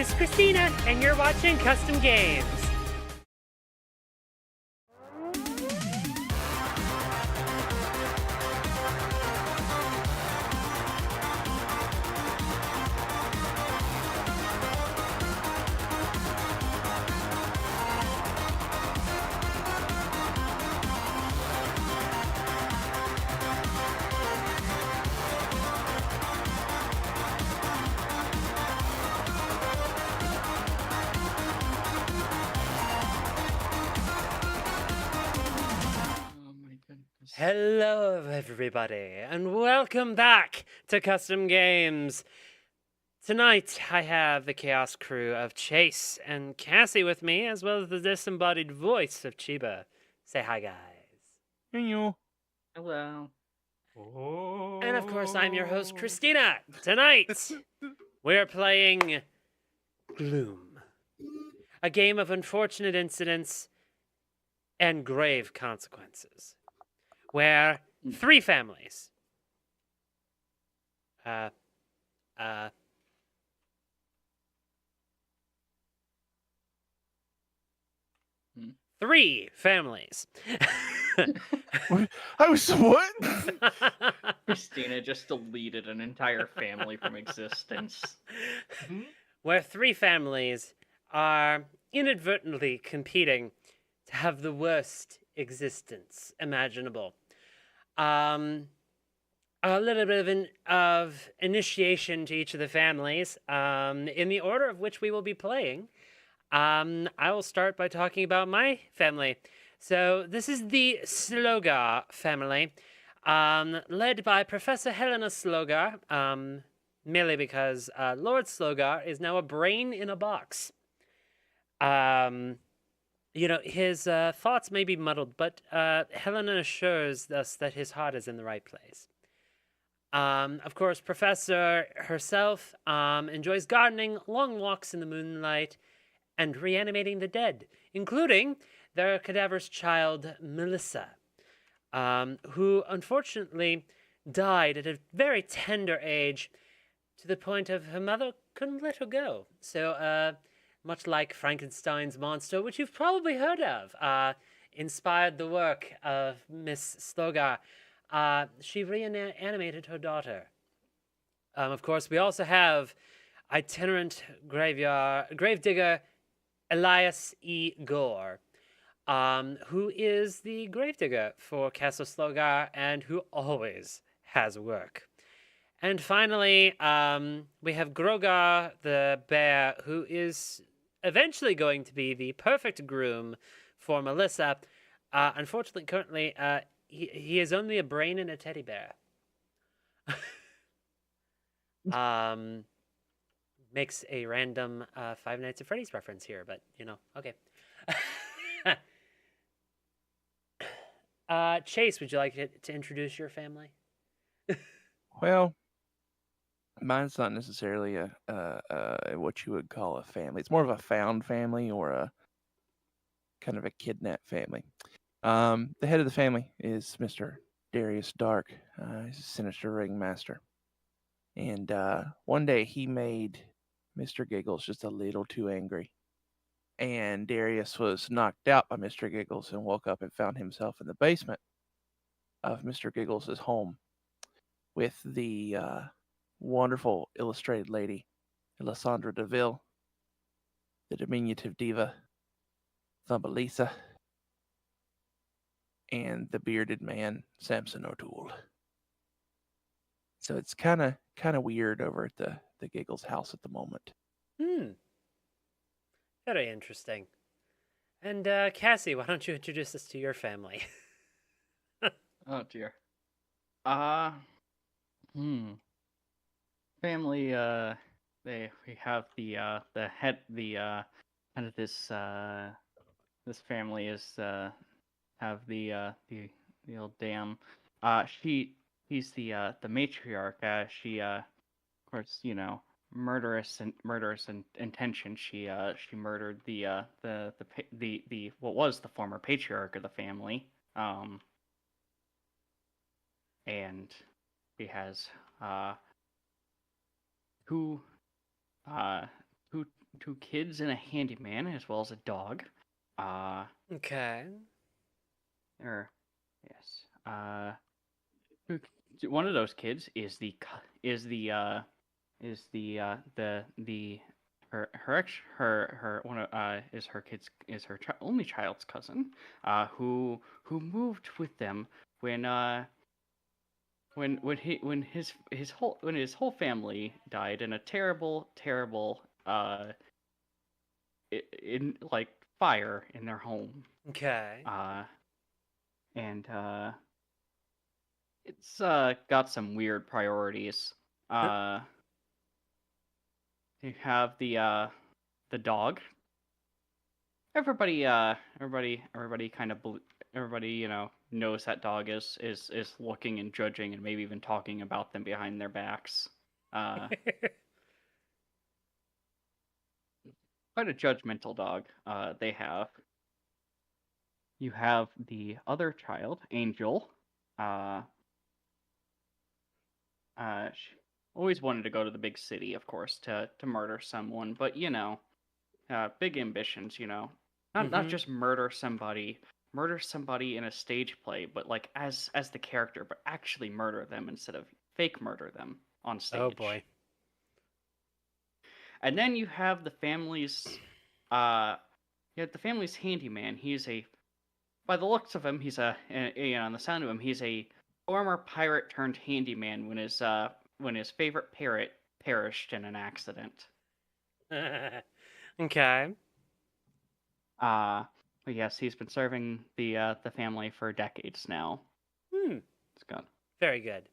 is Christina, and you're watching Custom Games. Hello, everybody, and welcome back to Custom Games. Tonight, I have the Chaos crew of Chase and Cassie with me, as well as the disembodied voice of Chiba. Say hi, guys. Hello. And of course, I'm your host, Christina. Tonight, we're playing Gloom, a game of unfortunate incidents and grave consequences, where three families, three families. I was what? Christina just deleted an entire family from existence. Where three families are inadvertently competing to have the worst existence imaginable. A little bit of initiation to each of the families, in the order of which we will be playing. I will start by talking about my family. So this is the Slogar family, led by Professor Helena Slogar, merely because Lord Slogar is now a brain in a box. His thoughts may be muddled, but Helena assures us that his heart is in the right place. Of course, Professor herself enjoys gardening, long walks in the moonlight, and reanimating the dead, including their cadaverous child, Melissa, who unfortunately died at a very tender age, to the point of her mother couldn't let her go. So, much like Frankenstein's monster, which you've probably heard of, inspired the work of Miss Slogar, she reanimated her daughter. Of course, we also have itinerant gravedigger Elias E. Gore, who is the gravedigger for Castle Slogar and who always has work. And finally, we have Grogar the bear, who is eventually going to be the perfect groom for Melissa. Unfortunately, currently, he is only a brain and a teddy bear. Makes a random Five Nights at Freddy's reference here, but, okay. Chase, would you like to introduce your family? Well, mine's not necessarily a what you would call a family. It's more of a found family or a kind of a kidnapped family. The head of the family is Mr. Darius Dark. He's a sinister ringmaster. And one day he made Mr. Giggles just a little too angry. And Darius was knocked out by Mr. Giggles and woke up and found himself in the basement of Mr. Giggles' home with the wonderful illustrated lady, Alessandra DeVille, the diminutive diva, Thumbelisa, and the bearded man, Samson O'Toole. So it's kind of weird over at the Giggles house at the moment. Very interesting. And Cassie, why don't you introduce us to your family? Oh dear. Family. We have the head. Kind of this family is have the old dam. He's the matriarch. She of course murderous intention. She murdered the what was the former patriarch of the family. And he has two two kids and a handyman, as well as a dog. Okay. Or yes. One of those kids is her one of is her kids is her only child's cousin, who moved with them when his whole family died in a terrible in like fire in their home. Okay. And it's got some weird priorities. You have the dog. Everybody kind of everybody knows that dog is looking and judging and maybe even talking about them behind their backs. Quite a judgmental dog they have. You have the other child, Angel. She always wanted to go to the big city, of course, to murder someone, but big ambitions, not just murder somebody in a stage play, but like as the character, but actually murder them instead of fake murder them on stage. Oh boy. And then you have the family's handyman. He's by the looks of him, he's on the sound of him, he's a former pirate turned handyman when his favorite parrot perished in an accident. Okay. But yes, he's been serving the family for decades now. It's good. Very good.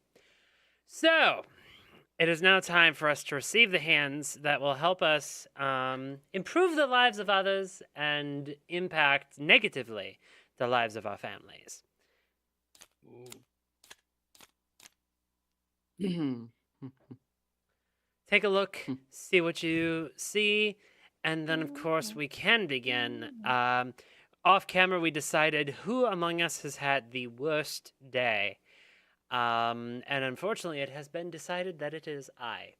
So, it is now time for us to receive the hands that will help us improve the lives of others and impact negatively the lives of our families. Take a look, see what you see, and then, of course, we can begin. Off camera, we decided who among us has had the worst day. And unfortunately, it has been decided that it is I.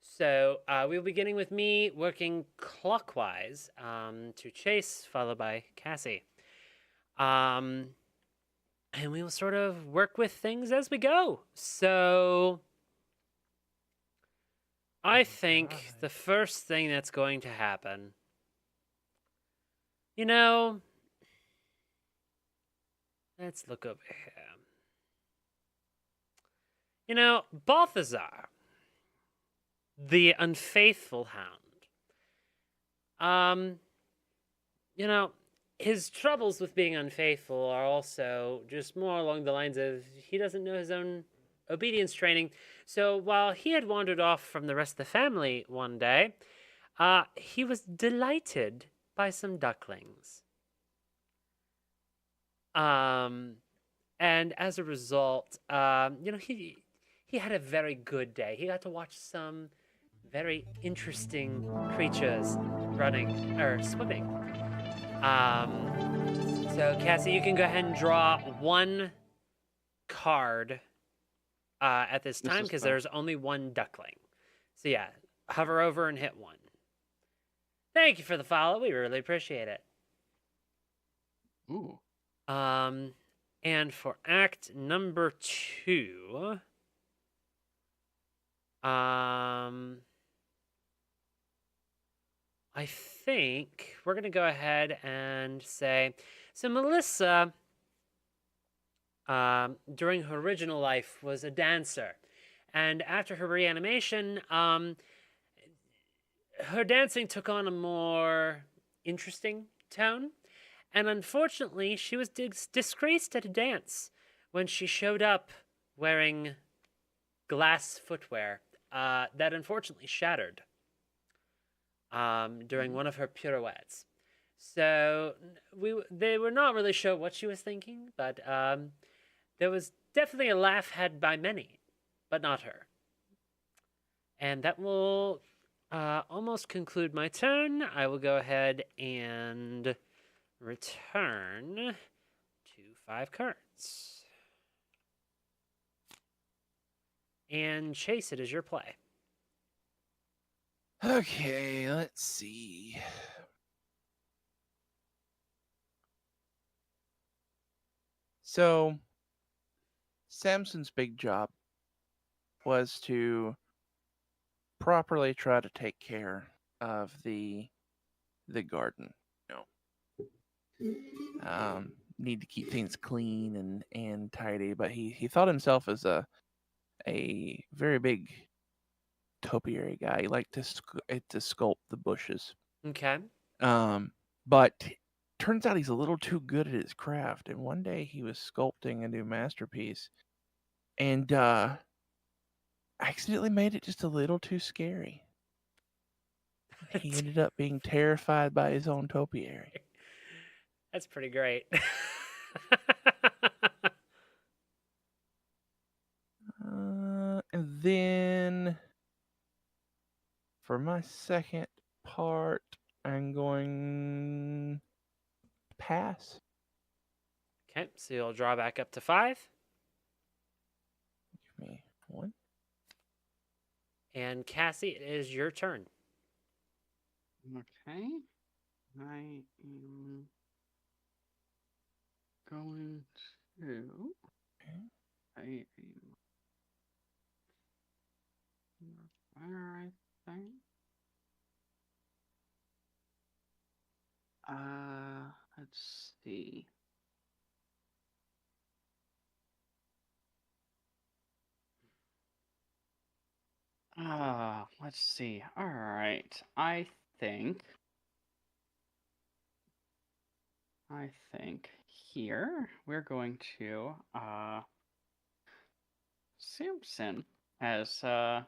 So we'll be beginning with me working clockwise to Chase, followed by Cassie. And we will sort of work with things as we go. So I think the first thing that's going to happen, let's look over here. Balthazar, the unfaithful hound. His troubles with being unfaithful are also just more along the lines of he doesn't know his own obedience training. So while he had wandered off from the rest of the family one day, he was delighted by some ducklings. And as a result, he had a very good day. He got to watch some very interesting creatures running or swimming. So Cassie, you can go ahead and draw one card at this time because there's only one duckling. So yeah, hover over and hit one. Thank you for the follow. We really appreciate it. Ooh. And for act number 2, I think we're going to go ahead and say, so Melissa, during her original life, was a dancer. And after her reanimation, her dancing took on a more interesting tone. And unfortunately, she was disgraced at a dance when she showed up wearing glass footwear that unfortunately shattered during one of her pirouettes. So they were not really sure what she was thinking, but there was definitely a laugh had by many, but not her. And that will almost conclude my turn. I will go ahead and return to 5 cards. And Chase, it is your play. Okay, let's see. So, Samson's big job was to properly try to take care of the garden. Need to keep things clean and tidy, but he thought himself as a very big topiary guy. He liked to sculpt the bushes. Okay. But turns out he's a little too good at his craft. And one day he was sculpting a new masterpiece, and accidentally made it just a little too scary. He ended up being terrified by his own topiary. That's pretty great. And then for my second part, I'm going pass. Okay, so you'll draw back up to 5. Give me 1. And Cassie, it is your turn. Okay. I am going to. I am. Fire, I think. Let's see. Let's see. All right. I think here we're going to Samson has on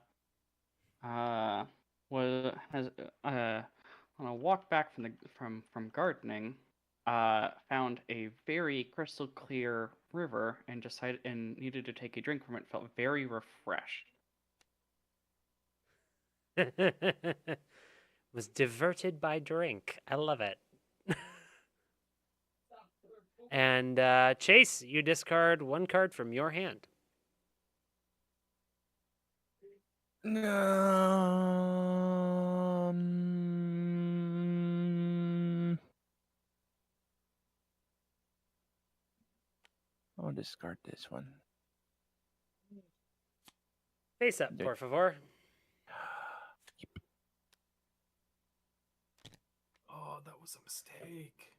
a walk back from gardening, found a very crystal clear river and needed to take a drink from it. Felt very refreshed. Was diverted by drink. I love it. And Chase, you discard 1 card from your hand. I'll discard this one. Face up, por favor. Oh, that was a mistake.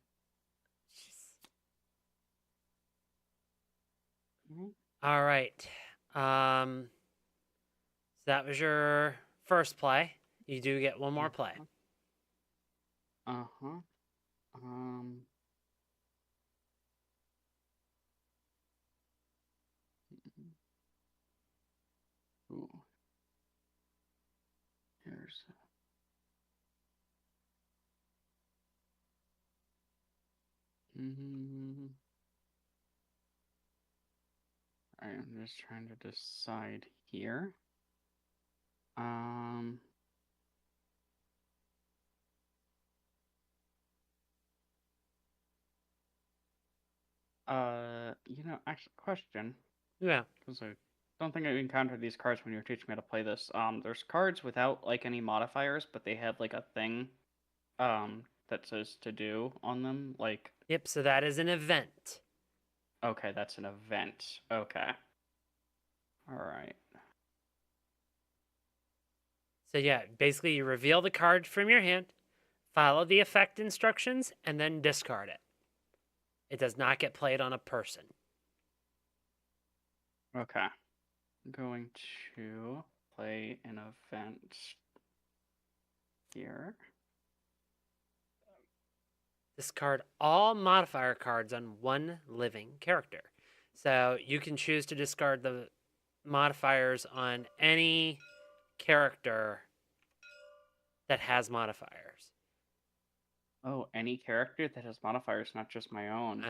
All right. So that was your first play. You do get 1 more play. Uh-huh. Ooh. Here's. I am just trying to decide here. Actually, question. Yeah. Because I don't think I encountered these cards when you were teaching me how to play this. There's cards without like any modifiers, but they have like a thing, that says to do on them. Like. Yep. So that is an event. Okay, that's an event. Okay. All right. So yeah, basically you reveal the card from your hand, follow the effect instructions, and then discard it. It does not get played on a person. Okay. I'm going to play an event here. Discard all modifier cards on 1 living character. So you can choose to discard the modifiers on any character that has modifiers. Oh, any character that has modifiers, not just my own.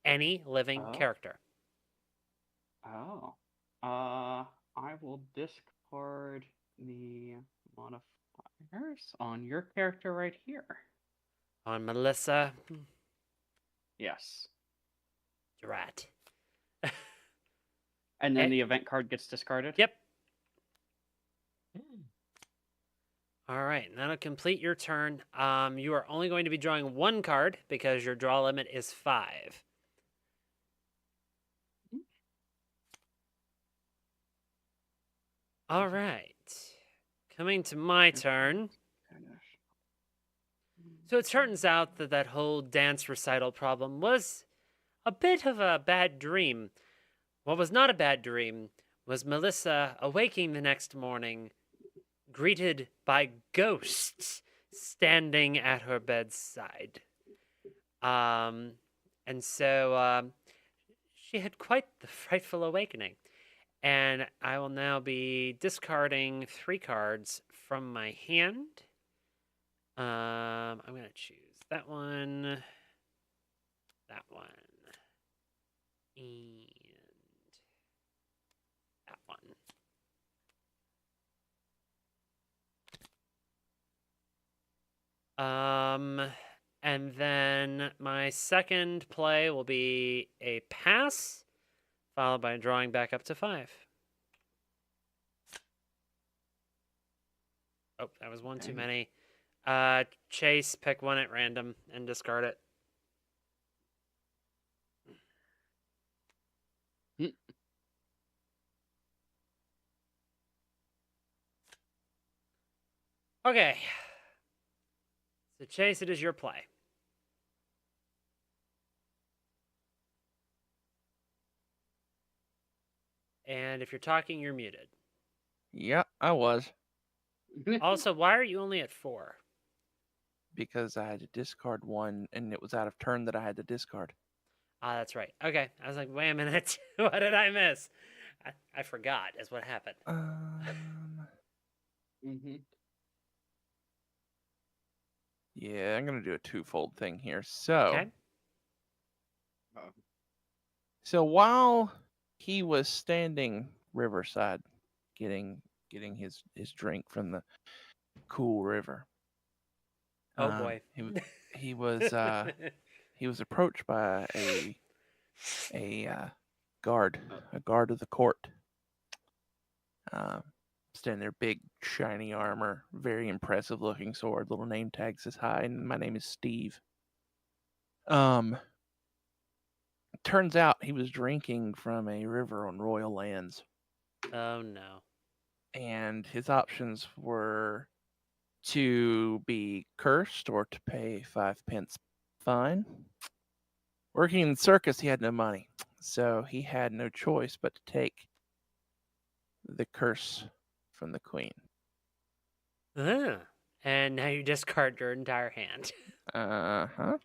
Any living character. Oh. I will discard the modifiers on your character right here. On Melissa. Yes. Drat. And then the event card gets discarded? Yep. All right, and that'll complete your turn. You are only going to be drawing one card because your draw limit is 5. All right, coming to my turn. So it turns out that that whole dance recital problem was a bit of a bad dream. What was not a bad dream was Melissa awaking the next morning, greeted by ghosts standing at her bedside. And so she had quite the frightful awakening. And I will now be discarding 3 cards from my hand. I'm going to choose that one, and that one. And then my second play will be a pass, followed by drawing back up to 5. Oh, that was one too many. Chase, pick one at random and discard it. Okay. So Chase, it is your play. And if you're talking, you're muted. Yeah, I was. Also, why are you only at 4? Because I had to discard one, and it was out of turn that I had to discard. Ah, that's right. Okay. I was like, wait a minute. What did I miss? I forgot is what happened. Yeah, I'm going to do a twofold thing here. So, Okay. So while he was standing riverside getting his drink from the cool river, Oh boy. he was approached by a guard of the court. Standing there, big shiny armor, very impressive looking sword, little name tag says hi, and my name is Steve. Turns out he was drinking from a river on royal lands. Oh no. And his options were to be cursed or to pay 5 pence fine. Working in the circus, he had no money, so he had no choice but to take the curse from the queen. And now you discard your entire hand. Uh-huh.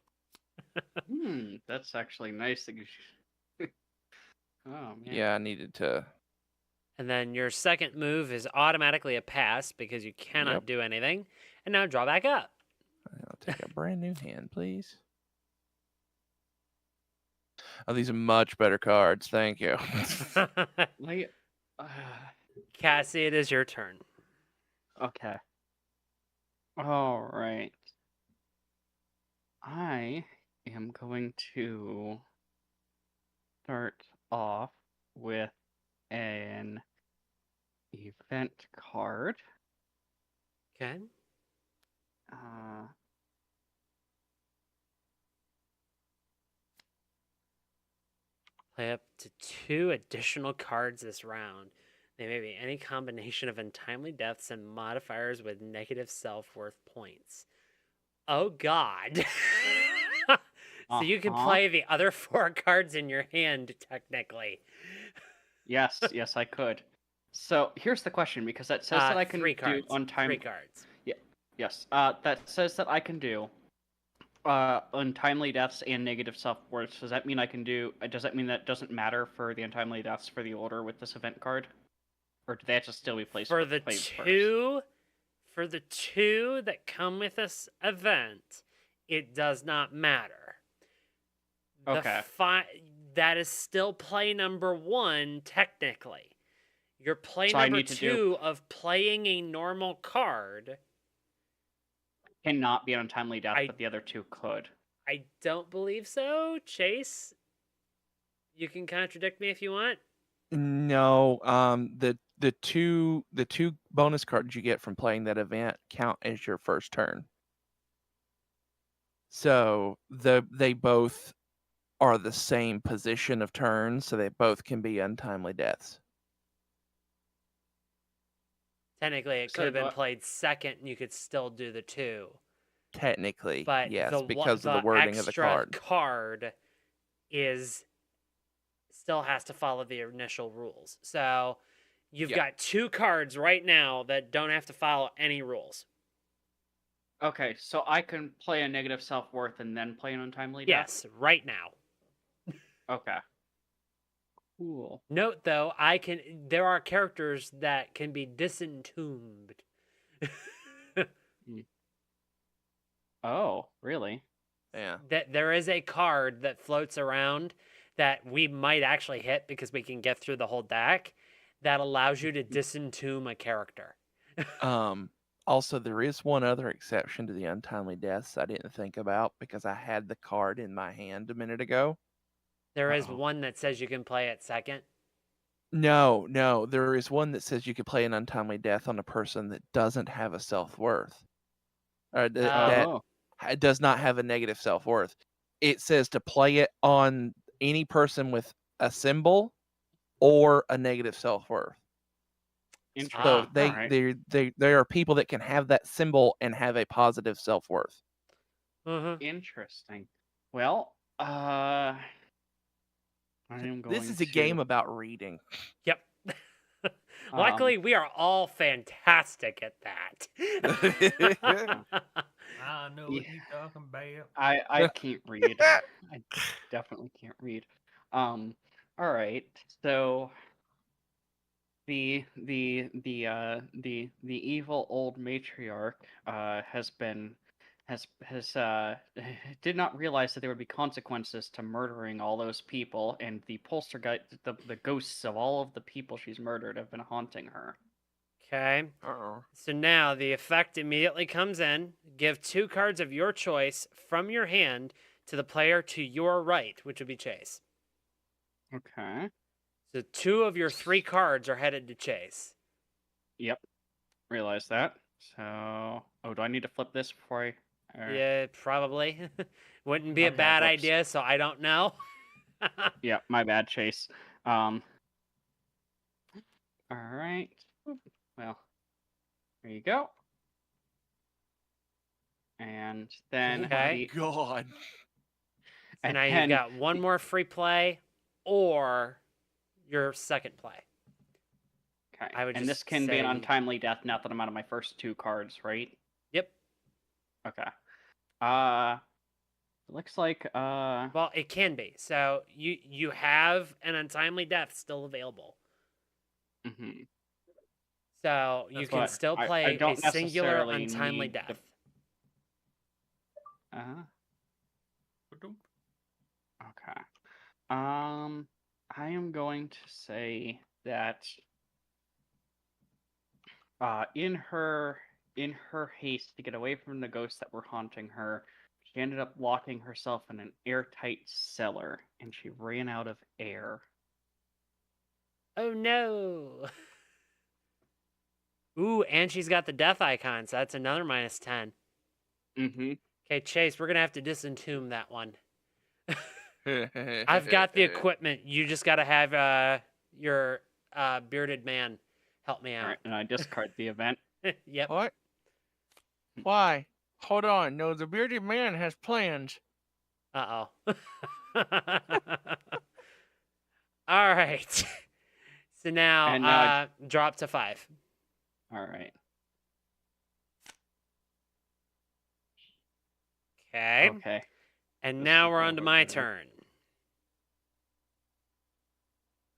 That's actually nice that you oh man. Yeah, I needed to. And then your second move is automatically a pass because you cannot do anything. And now draw back up. I'll take a brand new hand, please. Oh, these are much better cards. Thank you. Cassie, it is your turn. Okay. All right. I am going to start off with an event card. Okay. Play up to 2 additional cards this round. They may be any combination of untimely deaths and modifiers with negative self-worth points. Oh God. So you can play the other 4 cards in your hand, technically. Yes, I could. So here's the question, because that says that I can 3 cards. do untimely. 3 cards. Yeah. Yes. That says that I can do untimely deaths and negative self-worth. Does that mean I can do? Does that mean that doesn't matter for the untimely deaths for the order with this event card, or do they have to still be placed for the two? For the 2 that come with this event, it does not matter. Okay. That is still play number 1, technically. Your play So number 2 of playing a normal card cannot be an untimely death, but the other 2 could. I don't believe so. Chase, you can contradict me if you want. No, the two bonus cards you get from playing that event count as your first turn. So they both are the same position of turns, so they both can be untimely deaths. Technically, it So could have been what- played second, and you could still do the 2. Technically, But yes, the because of the wording of the extra card. card is still has to follow the initial rules. So you've Yeah. got 2 cards right now that don't have to follow any rules. Okay, so I can play a negative self-worth and then play an untimely death? Yes, right now. Okay. Cool. Note though, there are characters that can be disentombed. Oh, really? Yeah. That there is a card that floats around that we might actually hit because we can get through the whole deck that allows you to disentomb a character. Also, there is one other exception to the untimely deaths I didn't think about because I had the card in my hand a minute ago. There is Uh-oh. one that says you can play it second. No, there is one that says you could play an untimely death on a person that doesn't have a self-worth. That Oh. does not have a negative self-worth. It says to play it on any person with a symbol or a negative self-worth. Interesting. So Alright. there are people that can have that symbol and have a positive self-worth. Interesting. Well, I am going This is a to... game about reading. Yep. Luckily, we are all fantastic at that. I know what you're talking about. I can't read. I definitely can't read. All right. So the evil old matriarch did not realize that there would be consequences to murdering all those people, and the poltergeist, the ghosts of all of the people she's murdered have been haunting her. Okay. Uh-oh. So now the effect immediately comes in. Give 2 cards of your choice from your hand to the player to your right, which would be Chase. Okay. So 2 of your 3 cards are headed to Chase. Yep. Realize that. So, do I need to flip this before I? Yeah, probably. Wouldn't be a Okay, bad whoops. idea, so I don't know. Yeah, my bad, Chase. All right. Well, there you go. And then Okay. God. So now you've got 1 more free play or your second play. Okay. I would and just this can be an say- untimely death now that I'm out of my first 2 cards, right? Yep. Okay. Looks like Well, it can be. So you have an untimely death still available. mhm. So you That's can what- still I play a don't singular necessarily untimely need the- death. Okay. I am going to say that in her haste to get away from the ghosts that were haunting her, she ended up locking herself in an airtight cellar, and she ran out of air. Oh no. Ooh, and she's got the death icon, so that's another -10. Mm-hmm. Okay, Chase, we're gonna have to disentomb that one. I've got the equipment. You just gotta have your bearded man help me All out. right, and I discard the event. Yep. What? Why? Hold on. No, the bearded man has plans. Uh-oh. All right. So now, And now drop to 5. All right. Okay. Okay. And This now is we're what on to we're my doing. turn.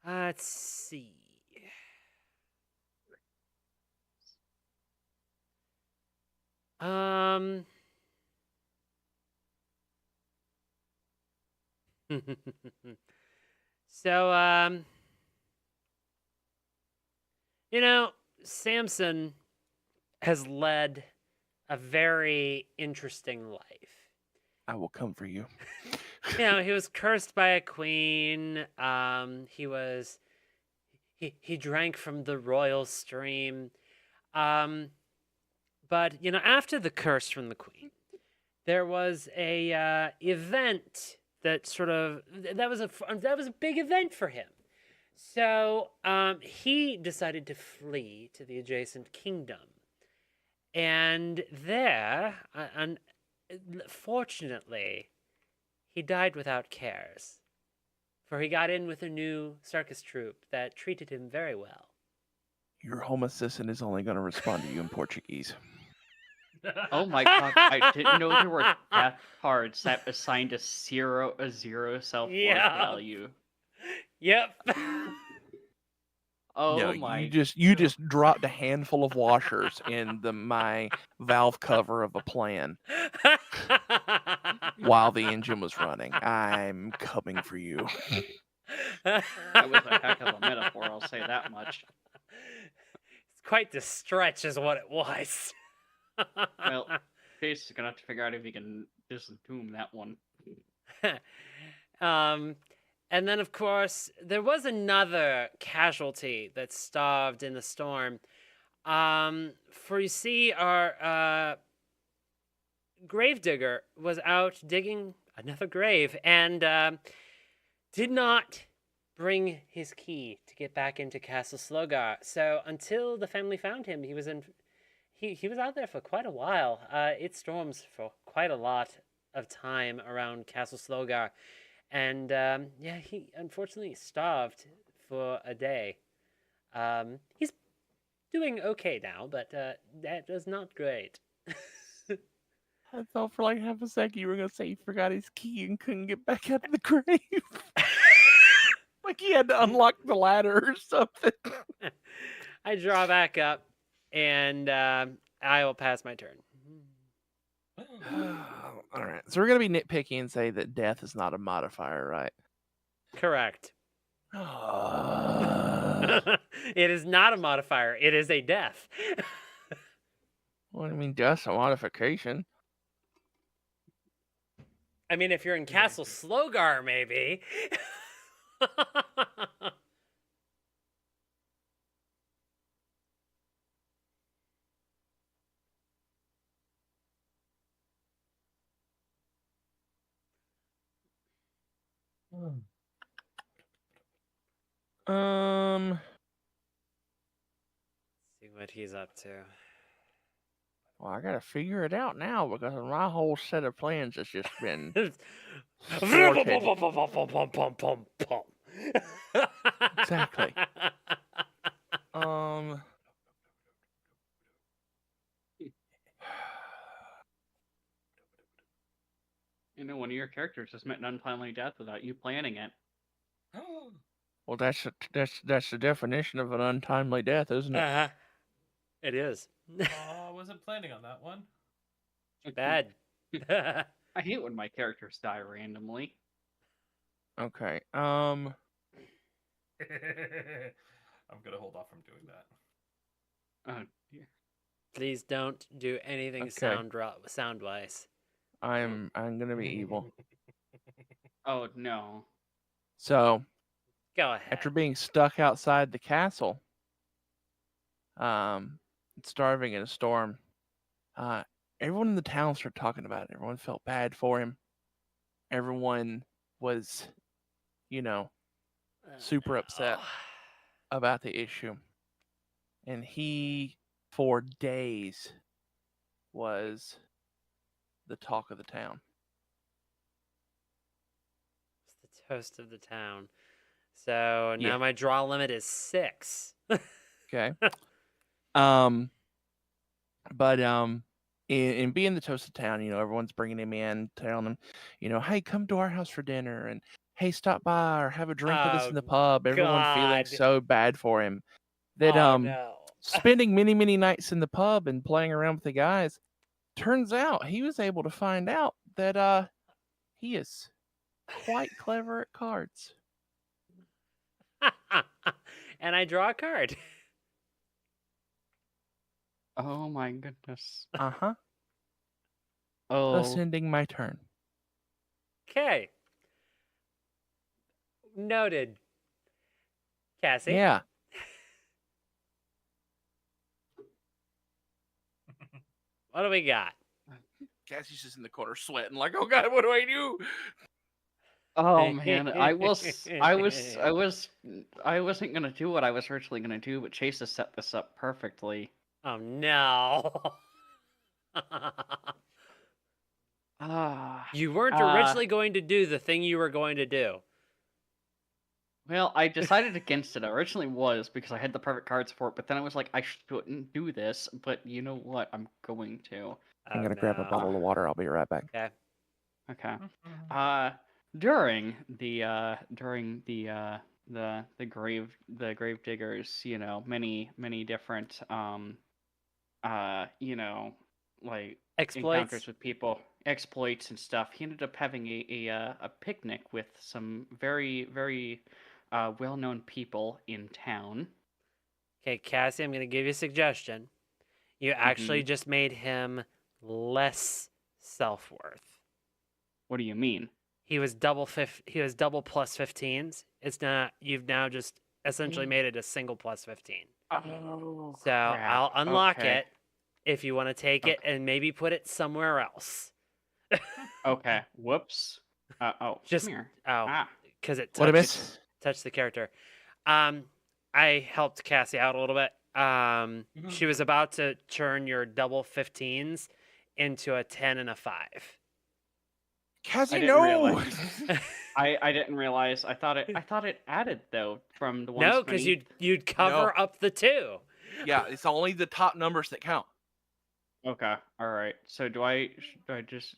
Let's see. So, Samson has led a very interesting life. I will come for you. He was cursed by a queen. He drank from the royal stream. But after the curse from the queen, there was a event that was a big event for him. So he decided to flee to the adjacent kingdom, and there, unfortunately, he died without cares, for he got in with a new circus troupe that treated him very well. Your home assistant is only going to respond to you in Portuguese. Oh my god, I didn't know there were death cards that assigned a zero self-worth Yeah. value. Yep. Oh No, my you just dropped a handful of washers in my valve cover of a plan while the engine was running. I'm coming for you. That was a heck of a metaphor, I'll say that much. It's quite the stretch is what it was. Well, Chase is gonna have to figure out if he can disentomb that one. And then, of course, there was another casualty that starved in the storm. For you see, our gravedigger was out digging another grave and did not bring his key to get back into Castle Slogar. So until the family found him, he was out there for quite a while. It storms for quite a lot of time around Castle Slogar. And he unfortunately starved for a day. He's doing okay now, but that was not great. I thought for like half a second you were going to say he forgot his key and couldn't get back out of the grave. Like he had to unlock the ladder or something. I draw back up, and I will pass my turn. All right. So we're going to be nitpicky and say that death is not a modifier, right? Correct. It is not a modifier. It is a death. Well, I mean, death's a modification. I mean, if you're in Castle Slogar, maybe. See what he's up to. Well, I gotta figure it out now because my whole set of plans has just been Exactly. One of your characters just met an untimely death without you planning it. Well, that's the definition of an untimely death, isn't it? It is. I wasn't planning on that one. Bad. I hate when my characters die randomly. Okay. I'm gonna hold off from doing that. Oh dear. Please don't do anything Okay. sound-wise. I'm gonna be evil. Oh no. So Go ahead. after being stuck outside the castle, starving in a storm, everyone in the town started talking about it. Everyone felt bad for him. Everyone was, super upset about the issue. And he, for days, was the talk of the town. It's the toast of the town. So now Yeah. my draw limit is 6. Okay. But in being the toast of town, everyone's bringing him in, telling him, hey, come to our house for dinner, and hey, stop by or have a drink with us in the pub. Everyone feeling God. so bad for him that No. spending many, many nights in the pub and playing around with the guys, turns out he was able to find out that he is quite clever at cards. And I draw a card. Oh my goodness. Uh-huh. Oh. Thus ending my turn. Okay. Noted. Cassie? Yeah. What do we got? Cassie's just in the corner sweating, like, oh god, what do I do? Oh man, I wasn't gonna do what I was originally gonna do, but Chase has set this up perfectly. Oh no. Ah, You weren't originally going to do the thing you were going to do. well, I decided against it. I originally was because I had the perfect cards for it, but then I was like, I shouldn't do this. But you know what? I'm going to. I'm gonna grab a bottle of water. I'll be right back. Okay. Okay. During the grave diggers, you know, many different you know, like Exploits. encounters with people, exploits and stuff. He ended up having a picnic with some very well-known people in town. Okay, Cassie, I'm going to give you a suggestion. You actually just made him less self-worth. What do you mean? He was double plus 15s. It's not. You've now just essentially made it a single plus 15. Oh, So I'll unlock okay. it if you want to take it and maybe put it somewhere else. Okay. Whoops. Oh, Just come here. because it What I miss? touched the character. I helped Cassie out a little bit. She was about to turn your double 15s into a 10 and a 5. Cassie, didn't no! realize. I didn't realize. I thought it added though from the ones. No, because you'd cover up the 2. Yeah, it's only the top numbers that count. Okay. All right. So do I just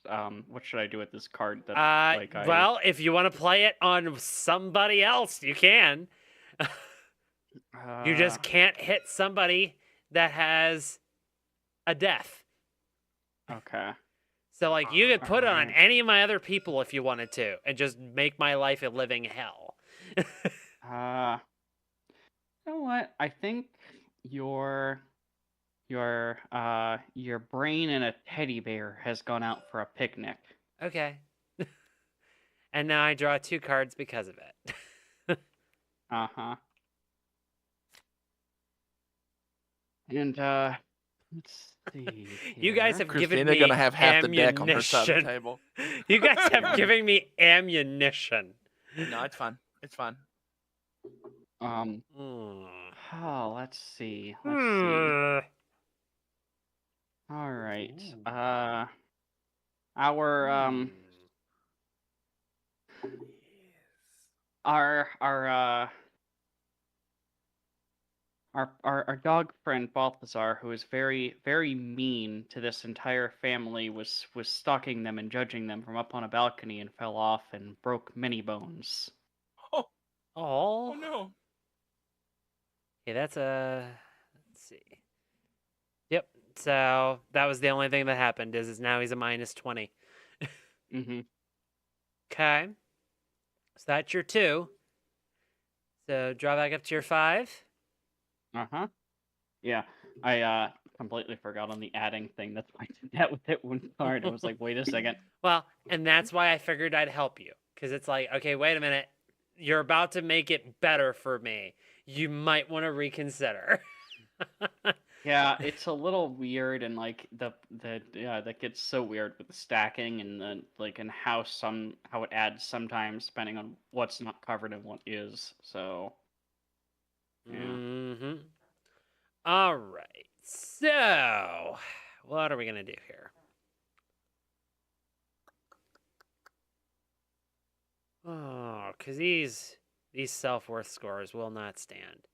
what should I do with this card? That Well, if you want to play it on somebody else, you can. You just can't hit somebody that has a death. Okay. So, like, you could put it on alright. any of my other people if you wanted to, and just make my life a living hell. You know what? I think your brain and a teddy bear has gone out for a picnic. Okay. And now I draw 2 cards because of it. Uh-huh. And let's see. You guys here. have given Christina me gonna have half the deck on her side of the ammunition. table. You guys have given me ammunition. No, it's fine. It's fine. Hmm. Oh, let's see. Let's see. All right. Our dog friend Balthazar, who is very mean to this entire family, was stalking them and judging them from up on a balcony and fell off and broke many bones. Oh Oh. no. Okay, that's let's see. Yep. So that was the only thing that happened. Is now he's a minus 20. Mm-hmm. Okay. So that's your 2. So draw back up to your 5. Uh-huh. Yeah. I completely forgot on the adding thing. That's why I did that with that one card. I was like, wait a second. Well, and that's why I figured I'd help you. Because it's like, okay, wait a minute. You're about to make it better for me. You might want to reconsider. Yeah, it's a little weird, and like that gets so weird with the stacking and the and how it adds sometimes depending on what's not covered and what is. So yeah. Mm-hmm. All right. So, what are we gonna do here? Oh, because these self-worth scores will not stand.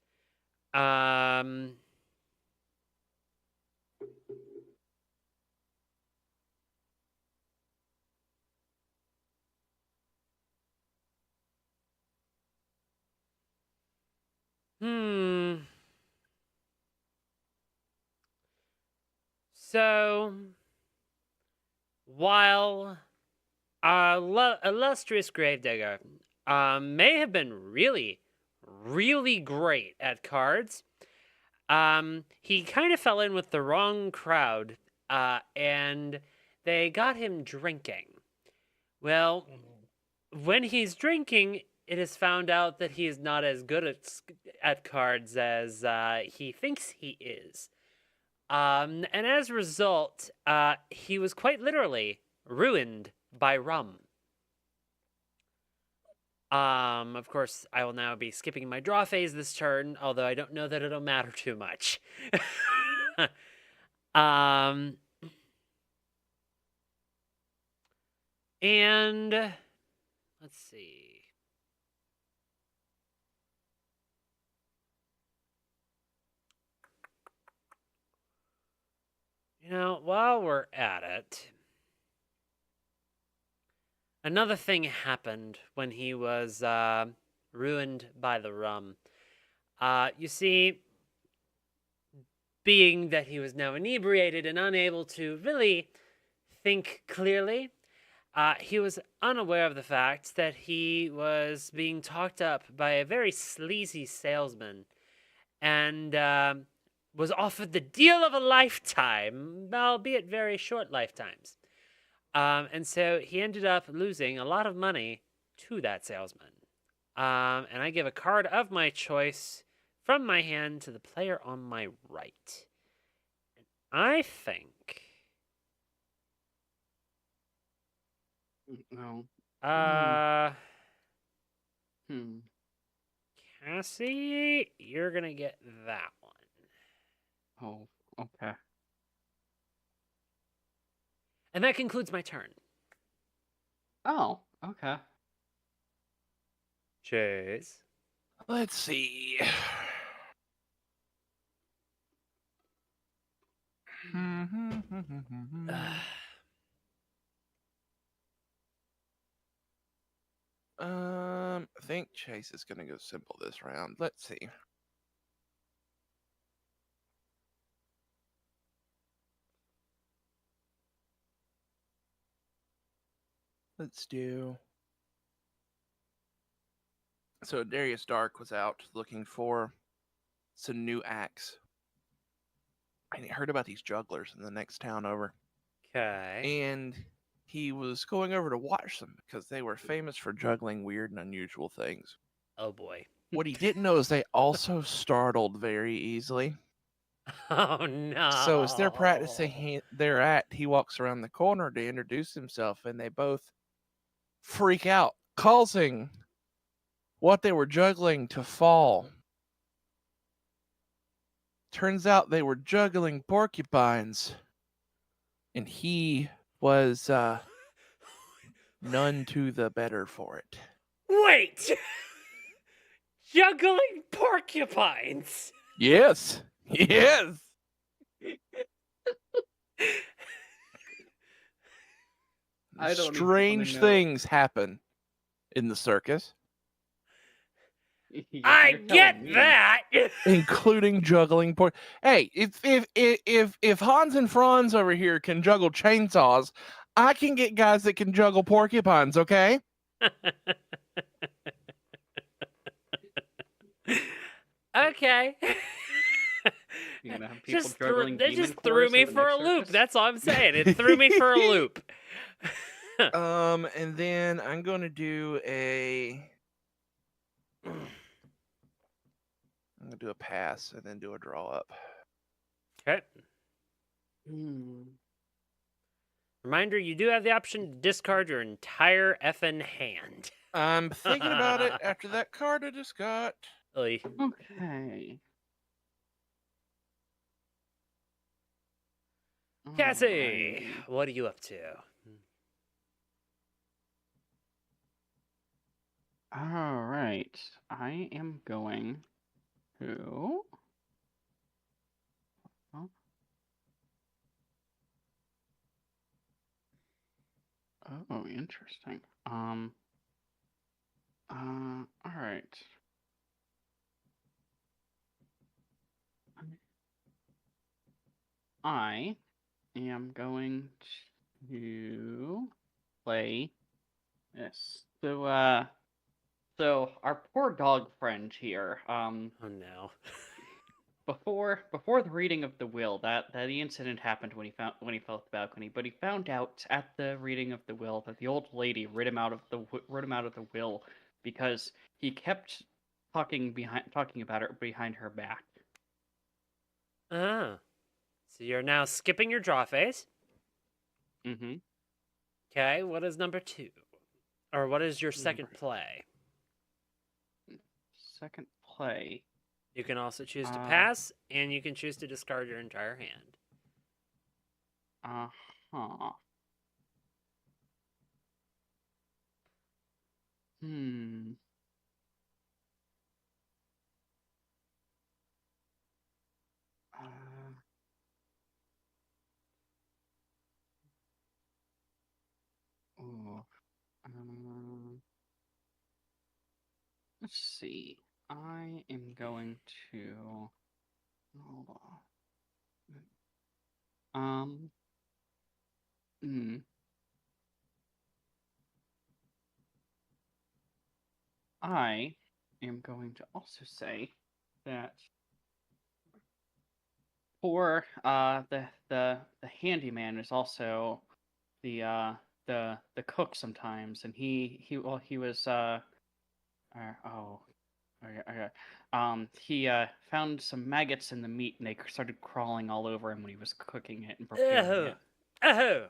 So, while illustrious gravedigger may have been really, really great at cards, he kind of fell in with the wrong crowd, and they got him drinking. Well, when he's drinking, it is found out that he is not as good at cards as he thinks he is. And as a result, he was quite literally ruined by rum. Of course, I will now be skipping my draw phase this turn, although I don't know that it'll matter too much. And let's see. You know, while we're at it, another thing happened when he was ruined by the rum. You see, being that he was now inebriated and unable to really think clearly, he was unaware of the fact that he was being talked up by a very sleazy salesman and was offered the deal of a lifetime, albeit very short lifetimes. And so he ended up losing a lot of money to that salesman. And I give a card of my choice from my hand to the player on my right. I think... No. Cassie, you're gonna get that one. Oh, okay. And that concludes my turn. Oh, okay. Chase. Let's see. I think Chase is gonna go simple this round. Let's see. Let's do. So Darius Dark was out looking for some new acts, and he heard about these jugglers in the next town over. Okay. And he was going over to watch them because they were famous for juggling weird and unusual things. Oh boy. What he didn't know is they also startled very easily. Oh no. So as they're practicing their act, he walks around the corner to introduce himself, and they both freak out, causing what they were juggling to fall. Turns out they were juggling porcupines, and he was none to the better for it. Wait! Juggling porcupines! Yes. Yes. I don't even Strange wanna know. things happen in the circus, I You're telling get me. that! including juggling pork. Hey, if Hans and Franz over here can juggle chainsaws, I can get guys that can juggle porcupines, okay? Okay. You're gonna have people Just juggling that demon just threw cores me in the for a next loop. circus? That's all I'm saying. It threw me for a loop. And then I'm going to do a... I'm going to do a pass and then do a draw up. Okay. Reminder, you do have the option to discard your entire effing hand. I'm thinking about it after that card I just got. Oy. Okay. Cassie, Alrighty. what are you up to? All right. I am going to. Oh, interesting. All right. I am going to play this. So our poor dog friend here. Oh no. Before the reading of the will, that the incident happened when he fell off the balcony. But he found out at the reading of the will that the old lady wrote him out of the will because he kept talking about her behind her back. Ah. So you're now skipping your draw phase. Mm-hmm. Okay, what is number 2? Or what is your second play? Second play. You can also choose to pass, and you can choose to discard your entire hand. Uh-huh. Hmm. Oh. Let's see. I am going to. Hold on. Hmm. I am going to also say that for the handyman is also the cook sometimes, and he was oh okay. He found some maggots in the meat, and they started crawling all over him when he was cooking it and preparing it. Oh!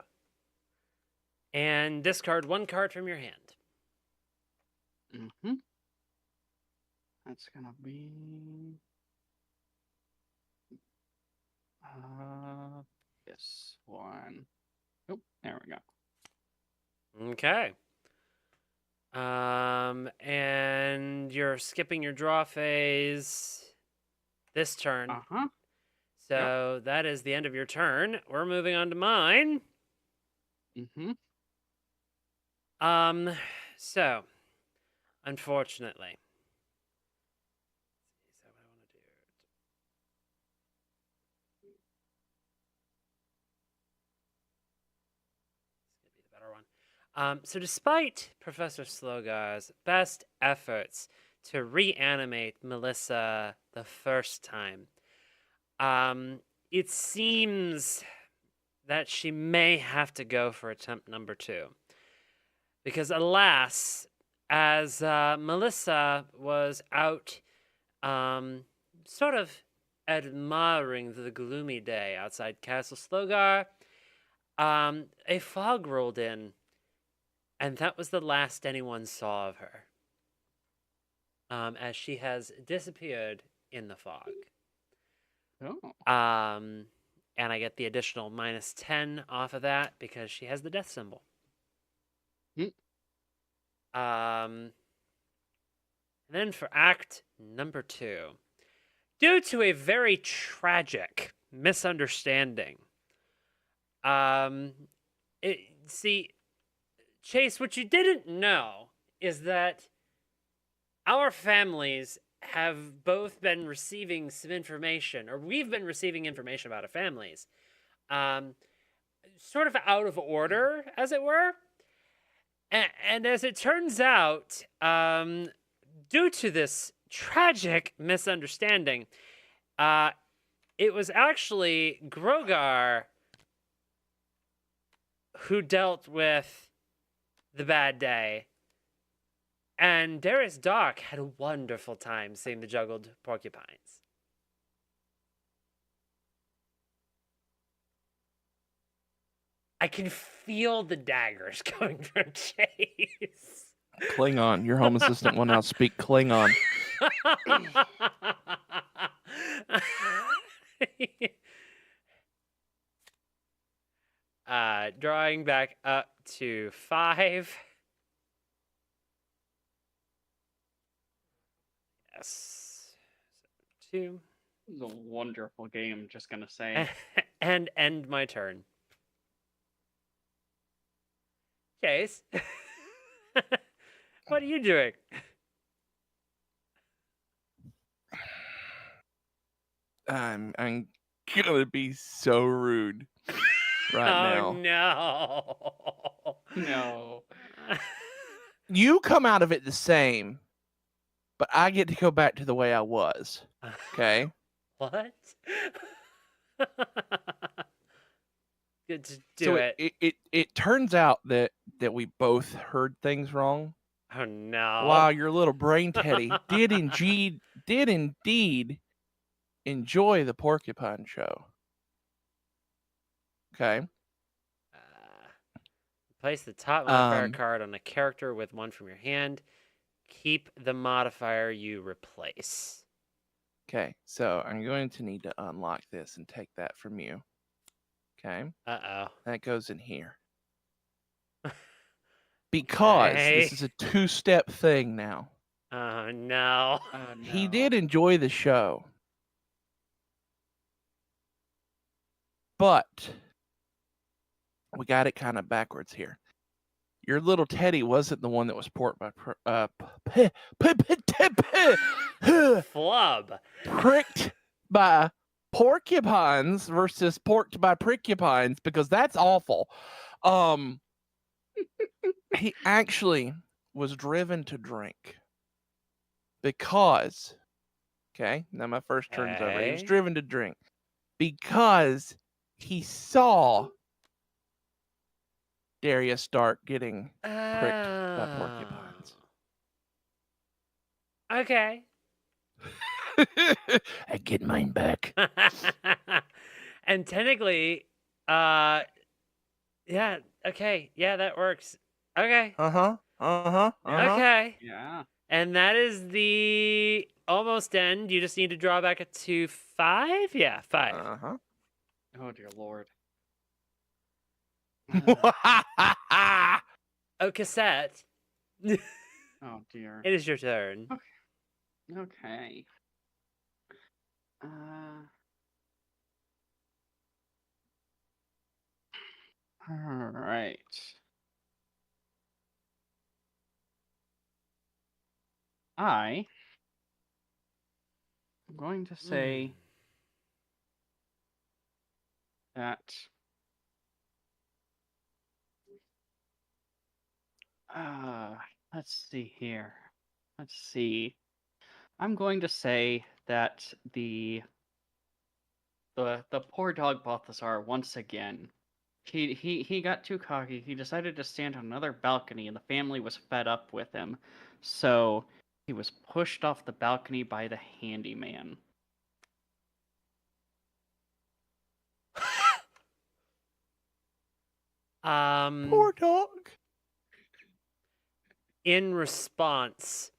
And discard 1 card from your hand. Mm-hmm. That's gonna be this one. Oh, there we go. Okay. And you're skipping your draw phase this turn. Uh-huh. So that is the end of your turn. We're moving on to mine. Mm-hmm. So, unfortunately. Is that what I want to do? This is going to be the better one. So despite Professor Slogar's best efforts to reanimate Melissa the first time, it seems that she may have to go for attempt number 2. Because alas, as Melissa was out sort of admiring the gloomy day outside Castle Slogar, a fog rolled in, and that was the last anyone saw of her, as she has disappeared in the fog. Oh. And I get the additional -10 off of that because she has the death symbol. And then for act number 2, due to a very tragic misunderstanding, see, Chase, what you didn't know is that our families have both been receiving some information, or we've been receiving information about our families, sort of out of order, as it were. And as it turns out, due to this tragic misunderstanding, it was actually Grogar who dealt with the bad day. And Darius Dark had a wonderful time seeing the juggled porcupines. I can feel the daggers coming from Chase. Klingon. Your home assistant will now speak Klingon. Drawing back up to 5. Yes. 2. This is a wonderful game, just gonna say. And end my turn. Chase, what are you doing? I'm gonna be so rude right now. No. No. You come out of it the same, but I get to go back to the way I was. Okay? What? Good to do So it. it turns out that we both heard things wrong. Oh no. While your little brain teddy did indeed enjoy the Porcupine Show. Okay. Place the top modifier Um, card on a character with one from your hand. Keep the modifier you replace. Okay. So I'm going to need to unlock this and take that from you. Okay. Uh-oh. That goes in here. Because Okay. this is a 2-step thing now. Oh, no. He did enjoy the show. But we got it kind of backwards here. Your little Teddy wasn't the one that was Flub. pricked by porcupines versus porked by prickupines, because that's awful. He actually was driven to drink because, okay, now my first turn's over. He was Okay. driven to drink because he saw Darius Stark getting pricked by porcupines. Okay. I get mine back. And technically, yeah, okay. Yeah, that works. Okay. Okay. Yeah. And that is the almost end. You just need to draw back to 5? Yeah, 5. Oh dear lord. Oh, cassette. Oh dear. It is your turn. Okay. All right. I'm going to say that let's see here. Let's see. I'm going to say that the poor dog Balthazar once again. He got too cocky. He decided to stand on another balcony and the family was fed up with him. So he was pushed off the balcony by the handyman. Poor dog. In response,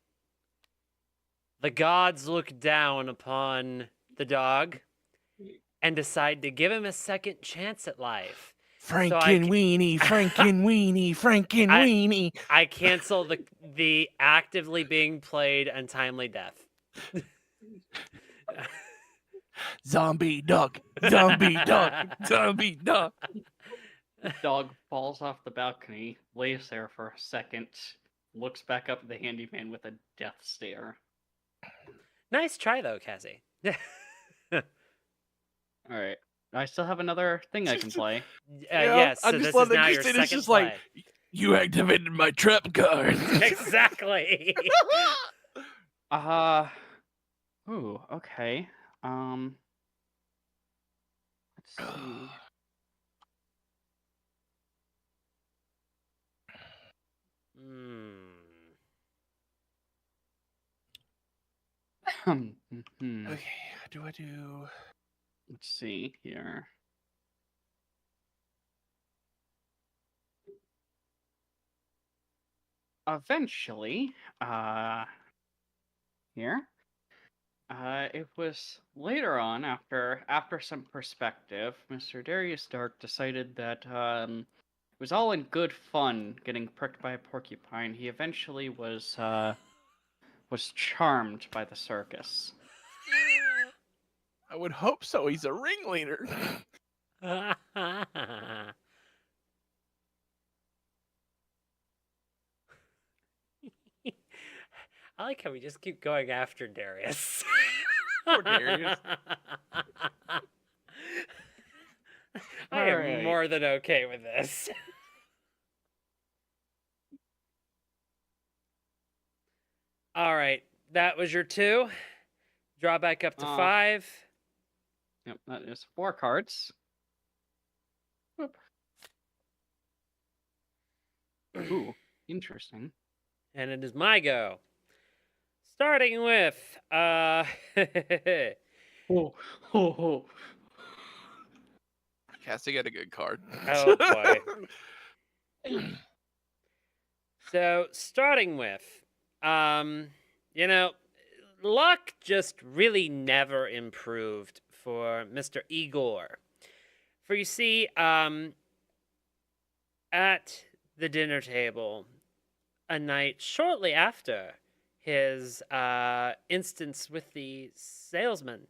the gods look down upon the dog and decide to give him a second chance at life. Frankenweenie, Frankenweenie, Frankenweenie. I cancel the actively being played untimely death. Zombie duck, zombie duck, zombie duck. Dog falls off the balcony, lays there for a second, looks back up at the handyman with a death stare. Nice try, though, Cassie. Alright. I still have another thing I can play. Yes, so this is now your second it's just play. like, you activated my trap card. Exactly. Ooh, okay. Let's see. Okay, do I do? Let's see here. Eventually, here. It was later on, after some perspective, Mr. Darius Dark decided that it was all in good fun getting pricked by a porcupine. He eventually was charmed by the circus. I would hope so. He's a ringleader. I like how we just keep going after Darius. Poor Darius. I am more than okay with this. All right, that was your 2. Draw back up to 5. Yep, that is 4 cards. Whoop. Ooh, interesting. And it is my go. Starting with, Cassie got a good card. Oh, boy. So, starting with, you know, luck just really never improved for Mr. Igor. For you see, at the dinner table, a night shortly after his instance with the salesman,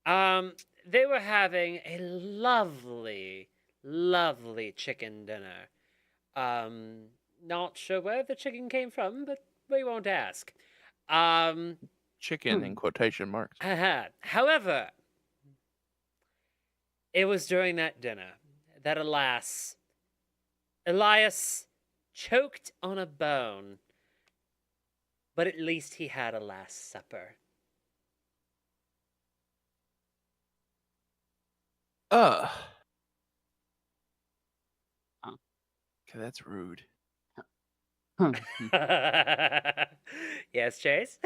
they were having a lovely, lovely chicken dinner. Not sure where the chicken came from, but we won't ask. Chicken in quotation marks. However, it was during that dinner that, alas, Elias choked on a bone, but at least he had a last supper. Ugh. Oh. Okay, that's rude. Yes, Chase?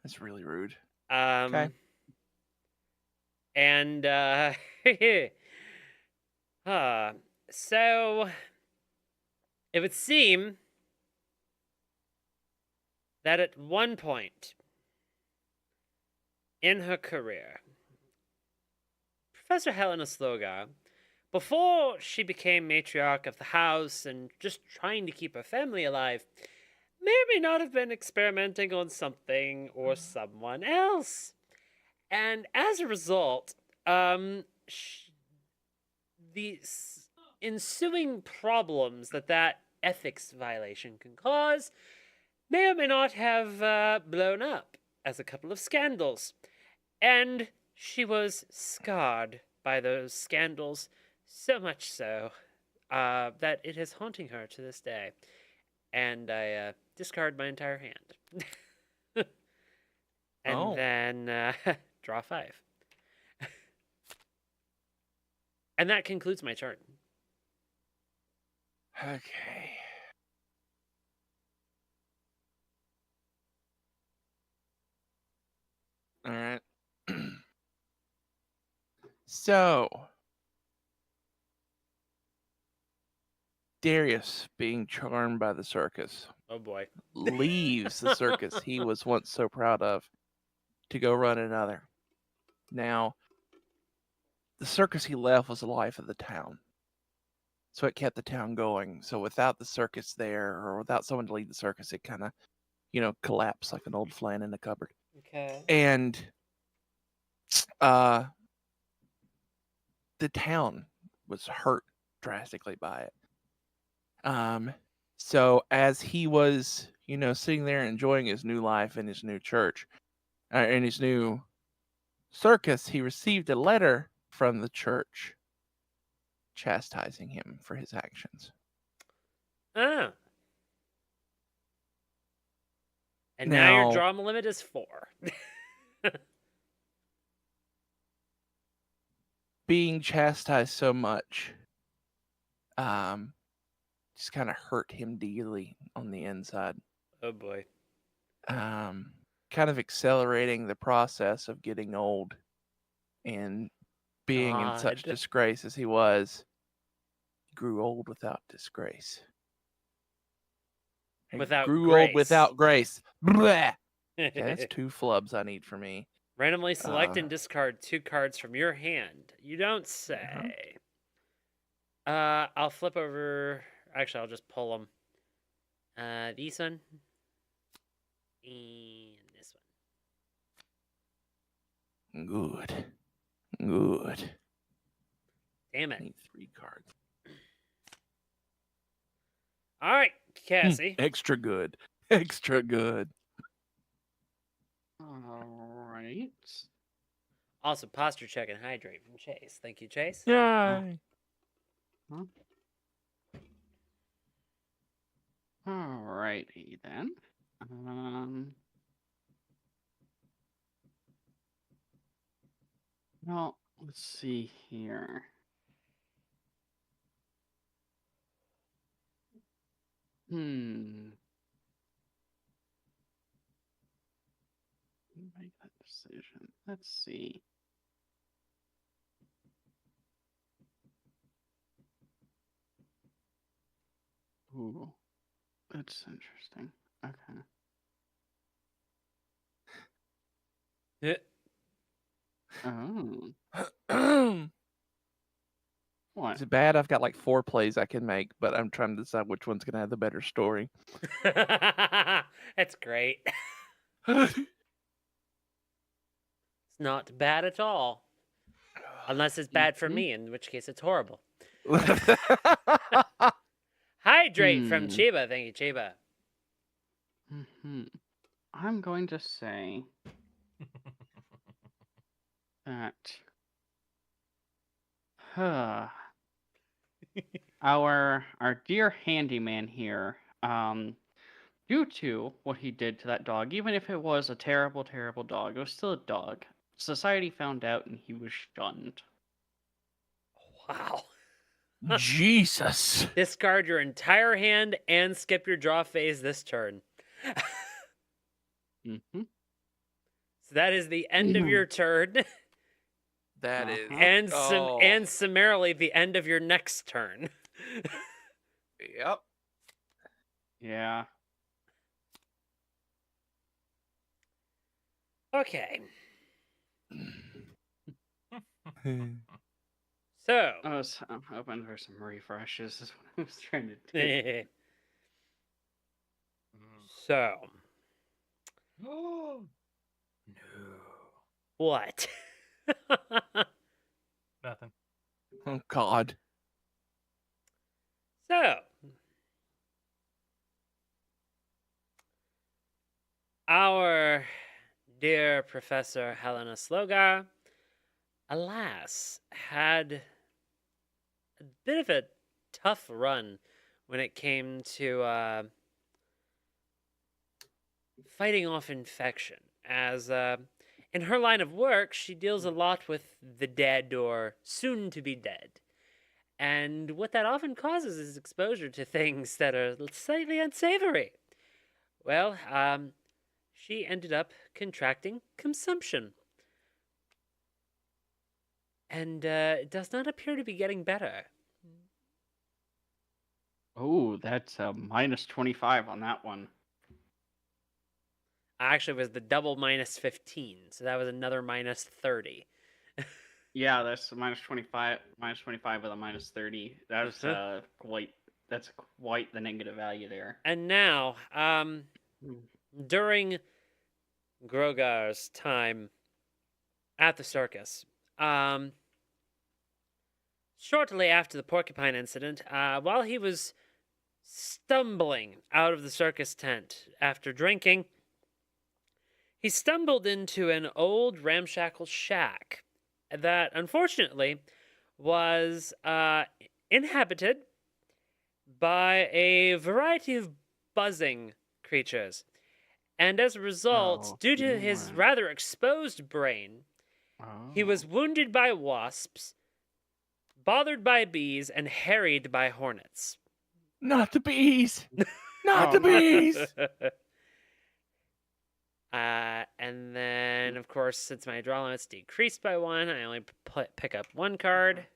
That's really rude. Okay. And, so, it would seem that at one point in her career, Professor Helena Slogar, before she became matriarch of the house and just trying to keep her family alive, may or may not have been experimenting on something or someone else. And as a result, the ensuing problems that ethics violation can cause may or may not have blown up as a couple of scandals. And she was scarred by those scandals, so much so that it is haunting her to this day. And I discard my entire hand. And then draw 5. And that concludes my turn. Okay. All right. So, Darius, being charmed by the circus, Oh boy. leaves the circus he was once so proud of to go run another. Now, the circus he left was the life of the town. So it kept the town going. So without the circus there, or without someone to lead the circus, it kind of, collapsed like an old flan in a cupboard. Okay. And the town was hurt drastically by it. So as he was, sitting there enjoying his new life in his new church, in his new circus, he received a letter from the church chastising him for his actions. Ah. And now your drama limit is 4. Being chastised so much just kind of hurt him dearly on the inside. Oh boy. Kind of accelerating the process of getting old and being in such disgrace as he was. He grew old without disgrace. Old without grace. Okay, that's 2 flubs I need for me. Randomly select and discard 2 cards from your hand. You don't say. I'll flip over. Actually, I'll just pull them. This one. And this one. Good. Damn it. I need 3 cards. All right, Cassie. Extra good. All right. Also, posture check and hydrate from Chase. Thank you, Chase. Yay. All righty then. Well, let's see here. Make that decision. Let's see. Ooh, that's interesting. Okay. Oh, what? Is it bad? I've got like 4 plays I can make, but I'm trying to decide which one's gonna have the better story. That's great. It's not bad at all. Unless it's bad for me, in which case it's horrible. Hydrate from Chiba. Thank you, Chiba. I'm going to say that our dear handyman here, due to what he did to that dog, even if it was a terrible, terrible dog, it was still a dog. Society found out and he was shunned. Wow. Jesus. Discard your entire hand and skip your draw phase this turn. Mm-hmm. So that is the end of your turn. That is. And summarily the end of your next turn. Yep. Yeah. Okay. So. I'm hoping for some refreshes is what I was trying to do. So. No. What? Nothing. Oh, God. So. Our dear Professor Helena Slogar, alas, had a bit of a tough run when it came to fighting off infection, as in her line of work, she deals a lot with the dead or soon to be dead. And what that often causes is exposure to things that are slightly unsavory. Well, she ended up contracting consumption. And it does not appear to be getting better. Oh, that's a minus 25 on that one. Actually, it was the double minus 15, so that was another minus 30. Yeah, that's a minus 25 with a minus 30. That's quite the negative value there. And now, during Grogar's time at the circus, shortly after the porcupine incident, while he was stumbling out of the circus tent after drinking, he stumbled into an old ramshackle shack that, unfortunately, was inhabited by a variety of buzzing creatures. And as a result, due to his rather exposed brain, he was wounded by wasps, bothered by bees, and harried by hornets. Not the bees! Not the bees! And then, of course, since my draw limit's decreased by 1, I only pick up 1 card.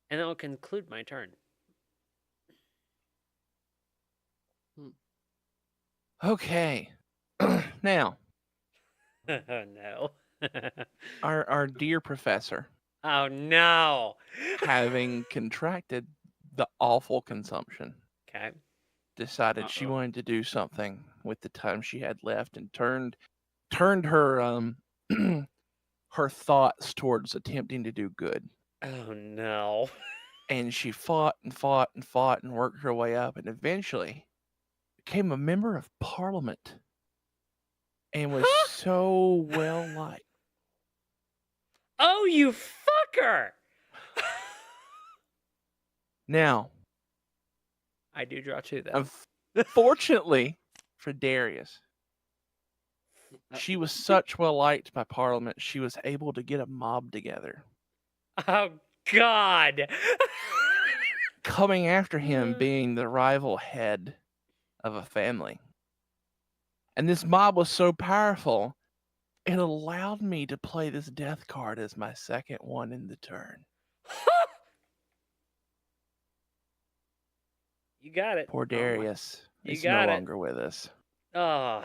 And that will conclude my turn. Okay. Now. Oh, no. our dear professor. Oh, no. Having contracted the awful consumption. Okay. Decided she wanted to do something with the time she had left and turned her her thoughts towards attempting to do good. Oh, no. And she fought and fought and fought and worked her way up and eventually became a member of Parliament and was so well liked. Oh, you fucker! Now, I do draw 2, then. Unfortunately for Darius, she was such well liked by Parliament, she was able to get a mob together. Oh, God! Coming after him being the rival head of a family. And this mob was so powerful, it allowed me to play this death card as my second one in the turn. You got it. Poor Darius. You He's got no it. longer with us. Oh.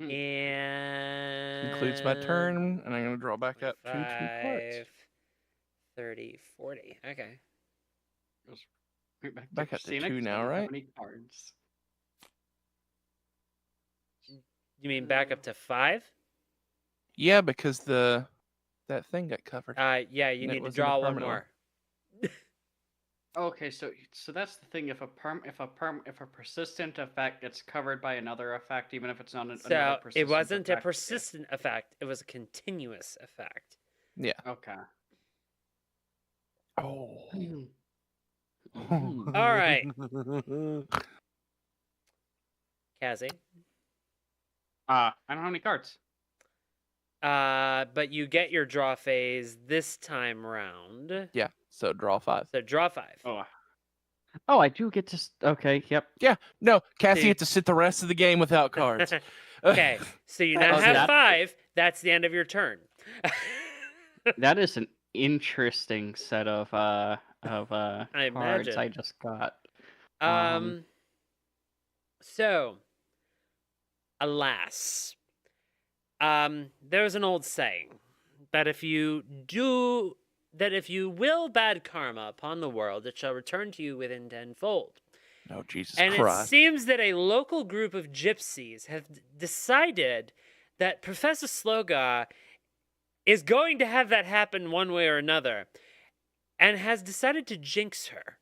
Hmm. And Concludes my turn, and I'm going to draw back up to 2 cards. 25, 30, 40. Okay. Right Back up to Christina, 2 'cause I now, don't have right? any cards. You mean back up to 5? Yeah, because that thing got covered. Yeah, you And it need to was in the draw one permanent one. more. Okay, so that's the thing. If a persistent effect gets covered by another effect, even if it's not another So persistent it wasn't a effect, persistent effect, it was a continuous effect. Yeah. Okay. Oh. Mhm. All right. Cassie. I don't have any cards. But you get your draw phase this time round. Yeah, so draw 5. So draw 5. Oh, I do get to. Okay, yep. Yeah, no, Cassie See- had to sit the rest of the game without cards. Okay, so you now Oh, have that- 5. That's the end of your turn. That is an interesting set of cards imagine. I just got. So, alas, there's an old saying that if you will bad karma upon the world, it shall return to you within tenfold. No, Jesus And it Christ. seems that a local group of gypsies have decided that Professor Sloga is going to have that happen one way or another, and has decided to jinx her.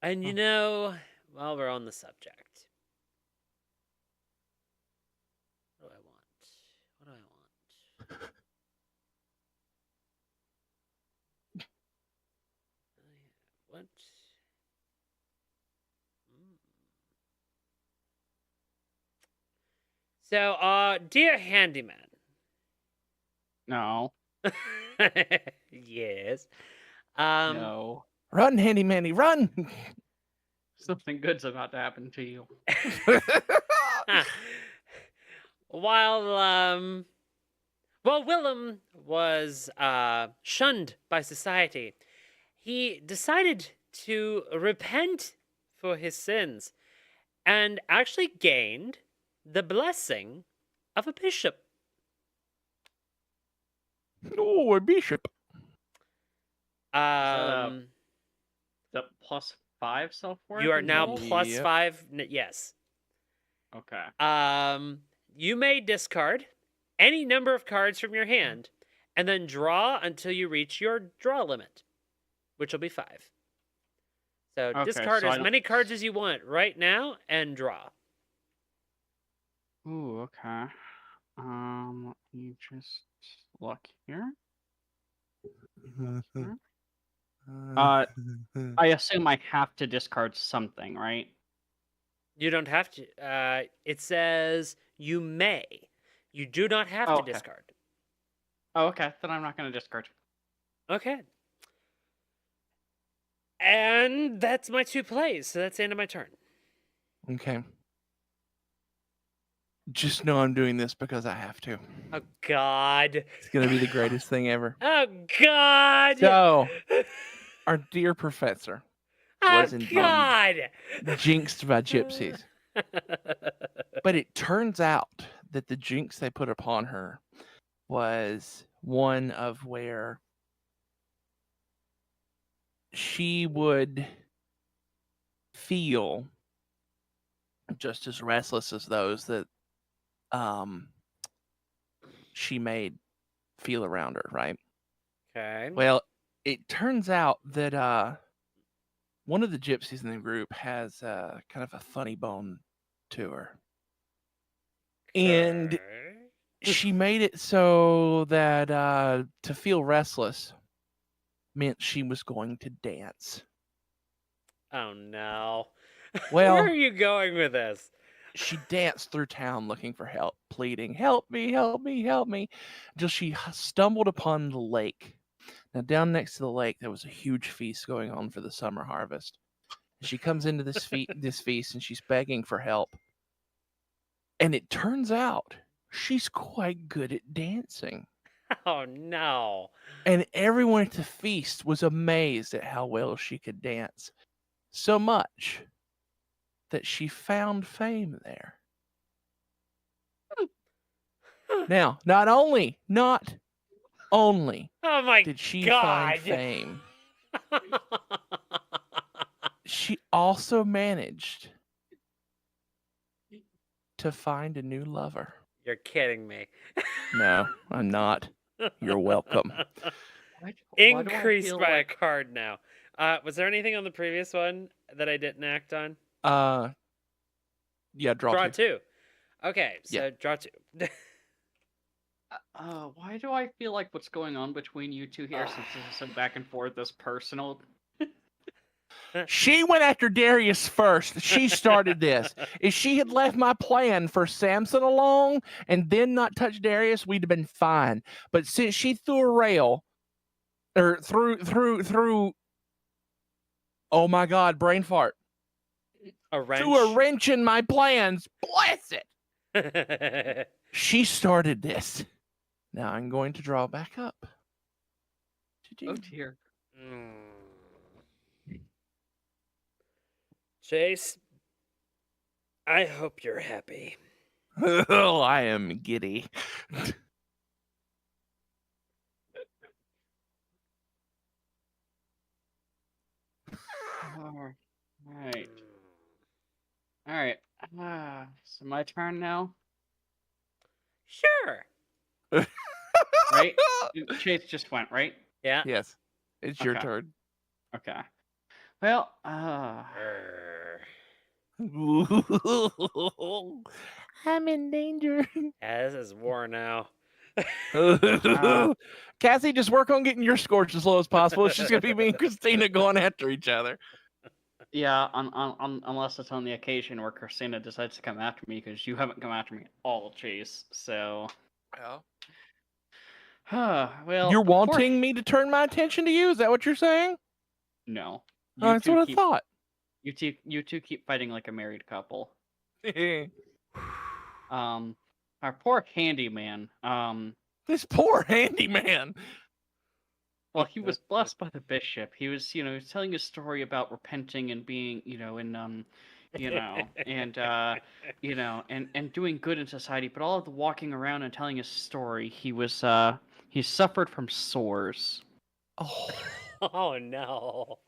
And you know, while we're on the subject, what do I want? What? So, dear handyman. No. Yes. No. Run, Handy Manny, run! Something good's about to happen to you. While Willem was shunned by society, he decided to repent for his sins and actually gained the blessing of a bishop. Oh, a bishop. The +5 self-worth? You are now involved? plus Yep. 5. Yes. Okay. You may discard any number of cards from your hand and then draw until you reach your draw limit, which will be 5. So Okay, discard so I as don't- many cards as you want right now and draw. Ooh, okay. Let me just look here. I assume I have to discard something, right? You don't have to. It says you may. You do not have Oh, to okay. discard. Oh, okay. Then I'm not going to discard. Okay. And that's my 2 plays, so that's the end of my turn. Okay. Just know I'm doing this because I have to. Oh, God. It's going to be the greatest thing ever. Oh, God. So, our dear professor Oh, was indeed God. jinxed by gypsies. But it turns out that the jinx they put upon her was one of where she would feel just as restless as those that she made feel around her, right? Okay. Well, it turns out that one of the gypsies in the group has kind of a funny bone to her. And Okay. she made it so that to feel restless meant she was going to dance. Oh, no. Well- Where are you going with this? She danced through town looking for help, pleading, "Help me, help me, help me," until she stumbled upon the lake Now, down next to the lake, there was a huge feast going on for the summer harvest. She comes into this feast and she's begging for help. And it turns out she's quite good at dancing. Oh no. And everyone at the feast was amazed at how well she could dance. So much that she found fame there. Now, not only Oh my did she god. find fame, she also managed to find a new lover. You're kidding me. No, I'm not. You're welcome. Why do I Increased feel by a like- card now. Was there anything on the previous one that I didn't act on? Yeah, draw two. 2. Okay, so draw 2. Why do I feel like what's going on between you two here, since this is so back and forth, is personal? She went after Darius first. She started this. If she had left my plan for Samson along and then not touched Darius, we'd have been fine. But since she threw a rail, or threw, oh my God, brain fart. A wrench. Threw a wrench in my plans. Bless it. She started this. Now I'm going to draw back up. Oh dear. Chase, I hope you're happy. Oh, I am giddy. Alright. Alright. So my turn now? Sure. Right? Chase just went, right? Yeah. Yes, it's your Okay. turn. Okay. Well, I'm in danger. Yeah, this is war now. Cassie, just work on getting your scores as low as possible. It's just gonna be me and Christina going after each other. yeah, unless it's on the occasion where Christina decides to come after me, because you haven't come after me at all, Chase. So, well, You're of course- wanting me to turn my attention to you? Is that what you're saying? No. Oh, that's what I thought. You two keep fighting like a married couple. Our poor handyman. This poor handyman. Well, he was blessed by the bishop. He was, he was telling a story about repenting and being, and and doing good in society. But all of the walking around and telling his story, he suffered from sores. Oh. Oh no.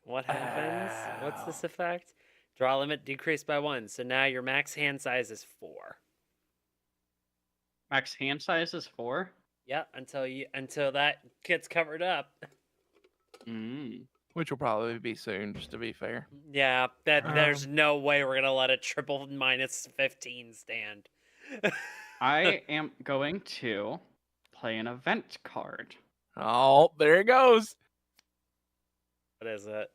What happens? What's this effect? Draw limit decreased by 1. So now your max hand size is 4. Max hand size is 4. Yeah, until that gets covered up. Which will probably be soon, just to be fair. Yeah, there's no way we're gonna let a triple minus 15 stand. I am going to play an event card. Oh, there it goes. What is it?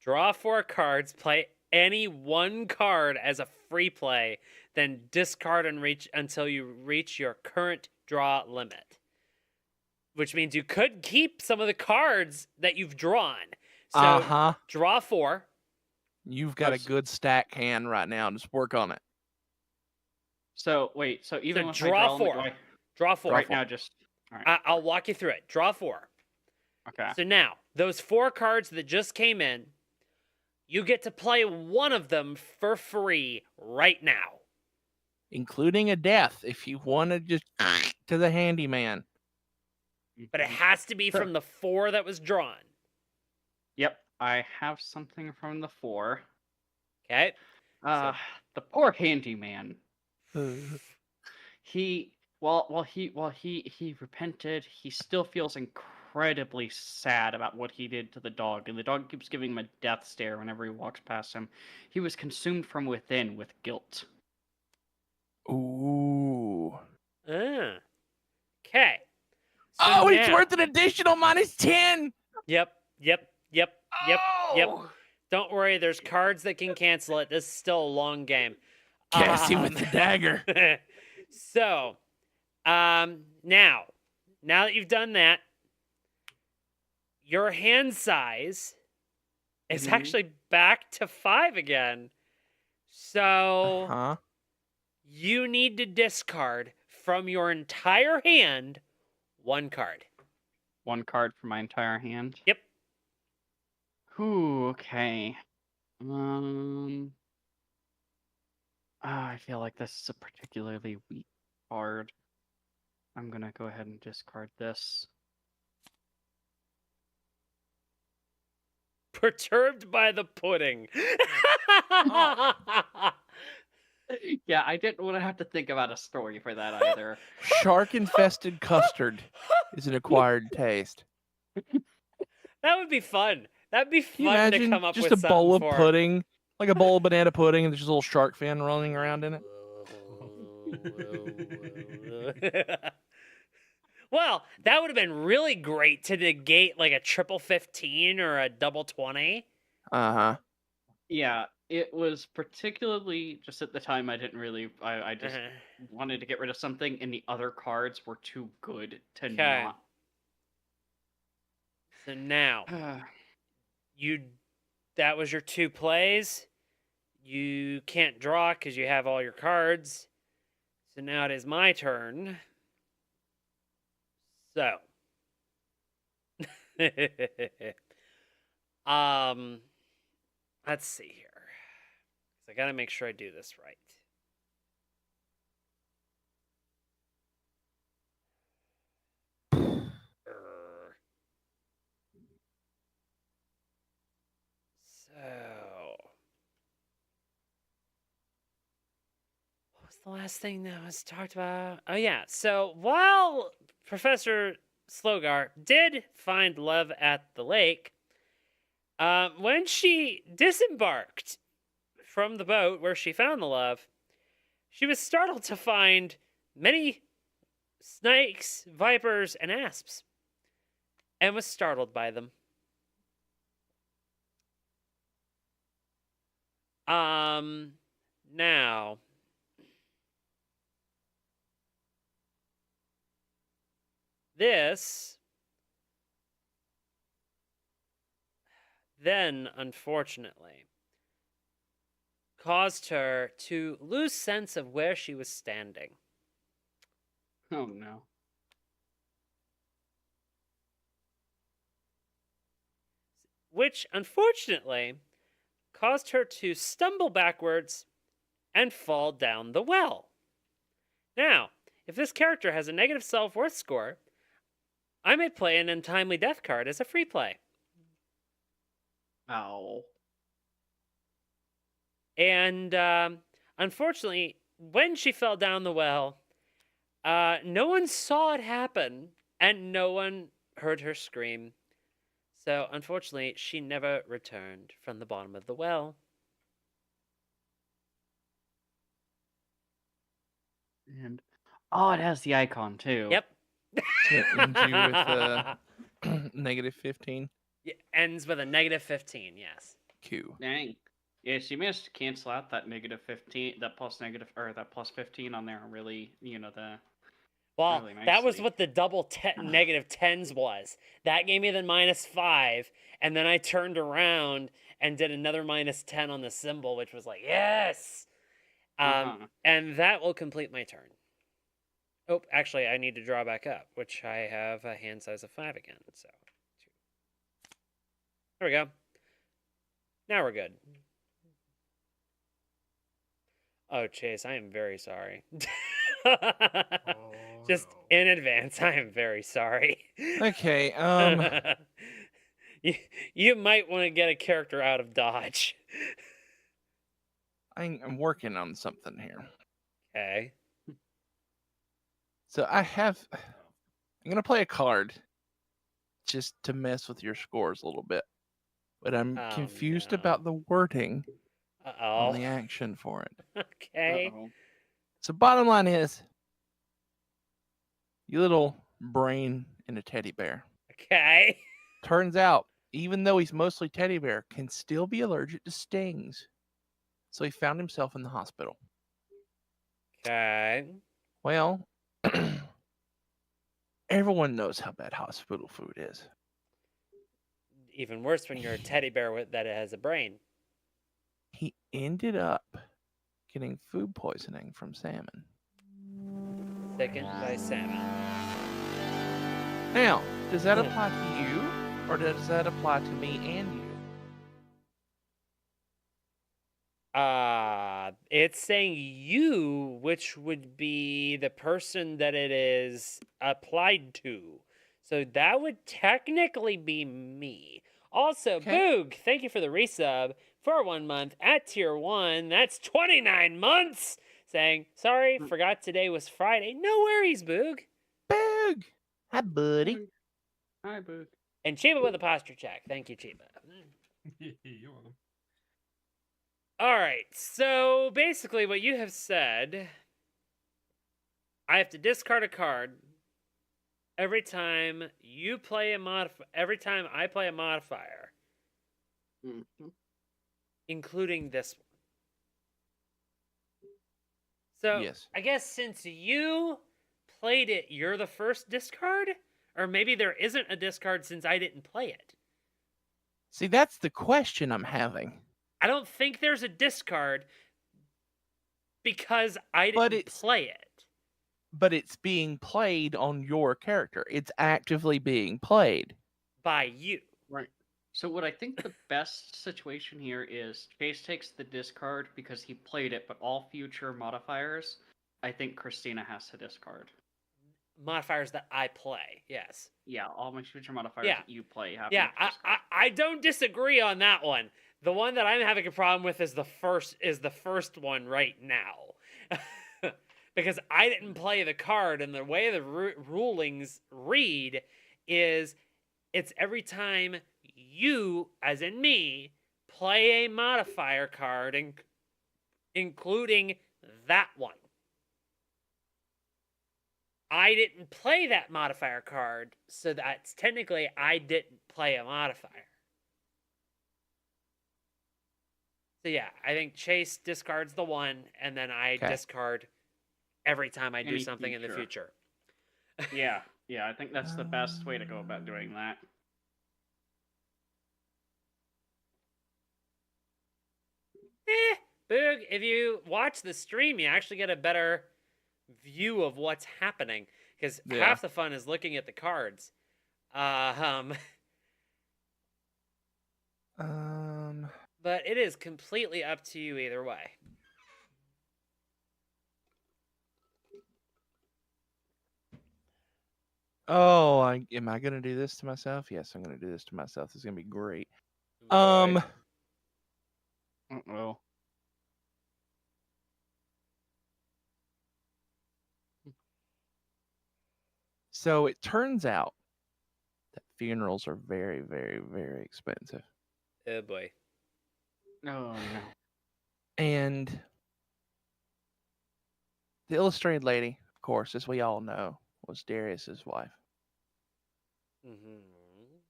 Draw 4 cards, play any one card as a free play, then discard and reach until you reach your current draw limit. Which means you could keep some of the cards that you've drawn. So draw 4. You've got a good stack hand right now. Just work on it. So wait, so even with my draw 4. limit, Draw 4. right now, just all right. I'll walk you through it. Draw 4. Okay. So now, those 4 cards that just came in, you get to play one of them for free right now. Including a death if you want to just to the handyman. But it has to be from the 4 that was drawn. Yep, I have something from the 4. Okay. The poor handyman. He repented, he still feels incredibly sad about what he did to the dog, and the dog keeps giving him a death stare whenever he walks past him. He was consumed from within with guilt. Ooh. Okay. So it's worth an additional -10. Yep. Don't worry, there's cards that can cancel it. This is still a long game. Cassie with the dagger. So, now that you've done that, your hand size is Mhm. actually back to 5 again. So Huh? you need to discard from your entire hand 1 card. 1 card for my entire hand. Yep. Ooh, okay. I feel like this is a particularly weak card. I'm gonna go ahead and discard this. Perturbed by the pudding. Yeah, I didn't want to have to think about a story for that either. Shark-infested custard is an acquired taste. That would be fun. That'd be Can you fun to imagine come up just with a bowl something of for. pudding, like a bowl of banana pudding, and there's just a little shark fin rolling around in it? Well, that would have been really great to negate like a triple 15 or a double 20. Uh-huh. Yeah, it was particularly just at the time I didn't really. I just wanted to get rid of something, and the other cards were too good to 'Kay. not. So now that was your 2 plays. You can't draw because you have all your cards. So now it is my turn. So let's see here. 'Cause I gotta make sure I do this right. So, what was the last thing that was talked about? Oh, yeah. So, while Professor Slogar did find love at the lake, when she disembarked from the boat where she found the love, she was startled to find many snakes, vipers, and asps, and was startled by them. Now, this then, unfortunately, caused her to lose sense of where she was standing. Oh no. Which, unfortunately, caused her to stumble backwards and fall down the well. Now, if this character has a negative self-worth score, I may play an untimely death card as a free play. Ow. And unfortunately, when she fell down the well, no one saw it happen, and no one heard her scream. So, unfortunately, she never returned from the bottom of the well. And it has the icon too. Yep. It ends you with negative 15. It ends with a negative 15, yes. Q. Dang. Yeah, she managed to cancel out that negative 15, that plus negative, or that plus 15 on there. Really, Well, really that was nicely. what the double negative 10s was. That gave me the -5, and then I turned around and did another -10 on the symbol, which was like, yes! And that will complete my turn. Oh, actually, I need to draw back up, which I have a hand size of 5 again. So, there we go. Now we're good. Oh, Chase, I am very sorry. Just in advance, I am very sorry. Okay, you might want to get a character out of Dodge. I'm working on something here. Okay. So I'm gonna play a card just to mess with your scores a little bit. But I'm Oh, confused no. about the wording on Uh-oh. the action for it. Okay. So bottom line is, you little brain in a teddy bear. Okay. Turns out, even though he's mostly teddy bear, can still be allergic to stings. So he found himself in the hospital. Okay. Well, everyone knows how bad hospital food is. even worse when you're a teddy bear that has a brain. He ended up getting food poisoning from salmon. Sickened by salmon. Now, does that apply to you, or does that apply to me and you? It's saying you, which would be the person that it is applied to. So that would technically be me. Also, Okay. Boog, thank you for the resub for 1 month at tier 1. That's 29 months. Saying, sorry, forgot today was Friday. No worries, Boog. Boog! Hi, buddy. Hi, Boog. And Chiba with a posture check. Thank you, Chiba. You're welcome. All right, so basically what you have said, I have to discard a card every time you play every time I play a modifier, including this one. So Yes. I guess since you played it, you're the first discard? Or maybe there isn't a discard since I didn't play it. See, that's the question I'm having. I don't think there's a discard because I didn't play it. But it's being played on your character. It's actively being played. By you. Right. So what I think the best situation here is Chase takes the discard because he played it, but all future modifiers, I think Christina has to discard. Modifiers that I play, yes. Yeah, all my future modifiers that you play have to discard. I don't disagree on that one. The one that I'm having a problem with is the first one right now. Because I didn't play the card, and the way the rulings read is it's every time you, as in me, play a modifier card, including that one. I didn't play that modifier card, so that's technically I didn't play a modifier. So yeah, I think Chase discards the one, and then I discard every time I do something in the future. Yeah, I think that's the best way to go about doing that. Boog, if you watch the stream, you actually get a better view of what's happening, because half the fun is looking at the cards. But it is completely up to you either way. Oh, am I gonna do this to myself? Yes, I'm gonna do this to myself. This is gonna be great. Uh-oh. So it turns out that funerals are very, very, very expensive. Oh boy. Oh no. And the illustrated lady, of course, as we all know, was Darius's wife. Mm-hmm.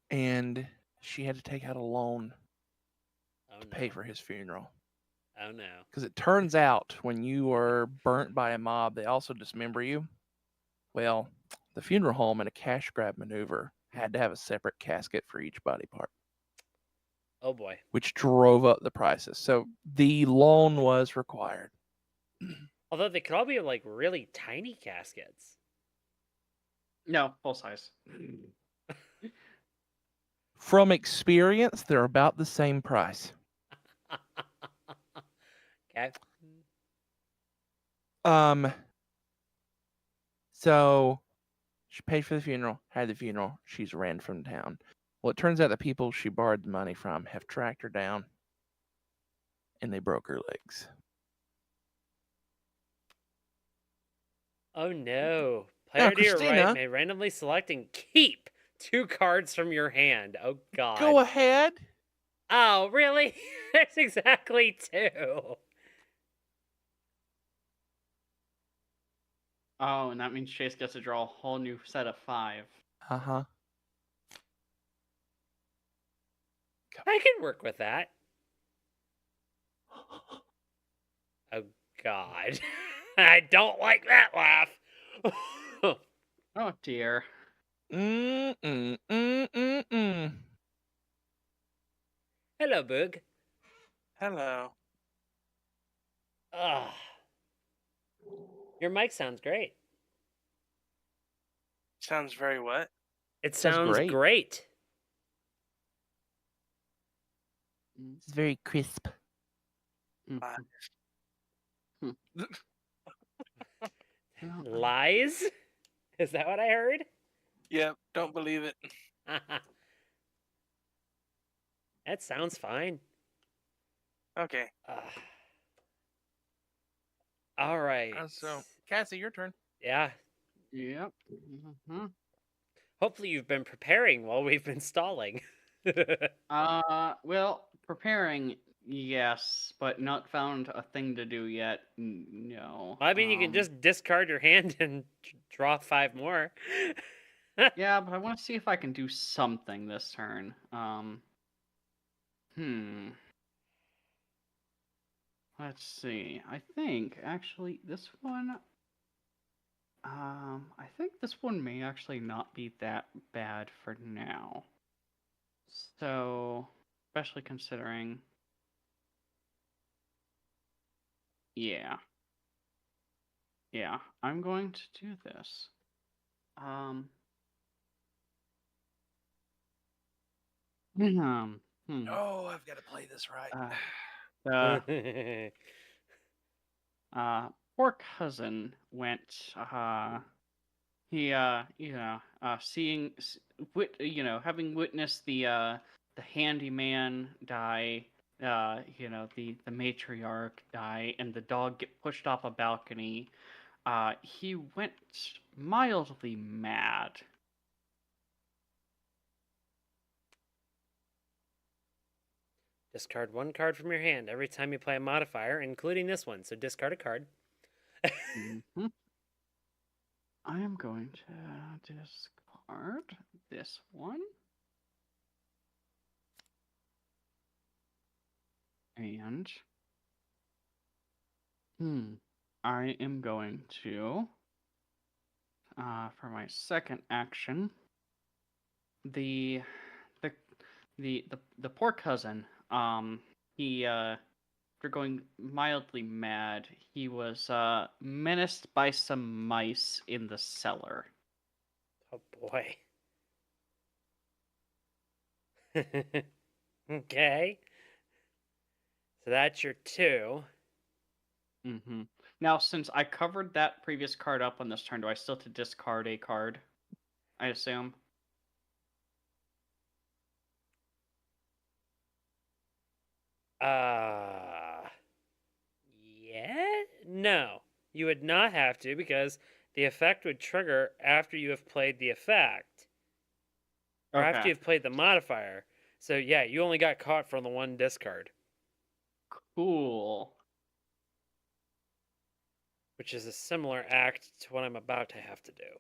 And she had to take out a loan to pay for his funeral. Oh no. Because it turns out when you are burnt by a mob, they also dismember you. Well, the funeral home in a cash grab maneuver had to have a separate casket for each body part. Oh boy. Which drove up the prices. So the loan was required. Although they could all be like really tiny caskets. No, full size. From experience, they're about the same price. Okay. So she paid for the funeral, had the funeral, she's ran from town. Well, it turns out the people she borrowed the money from have tracked her down, and they broke her legs. Oh no. Player to your Christina, right may randomly select and keep 2 cards from your hand. Oh god. Go ahead. Oh, really? That's exactly 2. Oh, and that means Chase gets to draw a whole new set of 5. Uh-huh. I can work with that. Oh god. I don't like that laugh. Oh dear. Hello, Boog. Hello. Ugh. Your mic sounds great. Sounds very what? It Sounds sounds great. great. It's very crisp. Lies. Lies? Is that what I heard? Yep, don't believe it. That sounds fine. Okay. All right. So, Cassie, your turn. Yeah. Yep. Hopefully you've been preparing while we've been stalling. Well, preparing, yes, but not found a thing to do yet. No. I mean, you can just discard your hand and draw 5 more. Yeah, but I want to see if I can do something this turn. Let's see. I think actually this one. I think this one may actually not be that bad for now. So, especially considering. Yeah. Yeah, I'm going to do this. Oh, I've got to play this right. Poor cousin went. Having witnessed the handyman die, the matriarch die, and the dog get pushed off a balcony. He went mildly mad. Discard 1 card from your hand every time you play a modifier, including this one. So discard a card. I am going to discard this one. And I am going to for my second action, the poor cousin, he after going mildly mad, he was menaced by some mice in the cellar. Oh boy. Okay. So that's your 2. Now, since I covered that previous card up on this turn, do I still have to discard a card? I assume. Yeah? No. You would not have to, because the effect would trigger after you have played the effect. Or after you've played the modifier. So yeah, you only got caught from the 1 discard. Cool. Which is a similar act to what I'm about to have to do.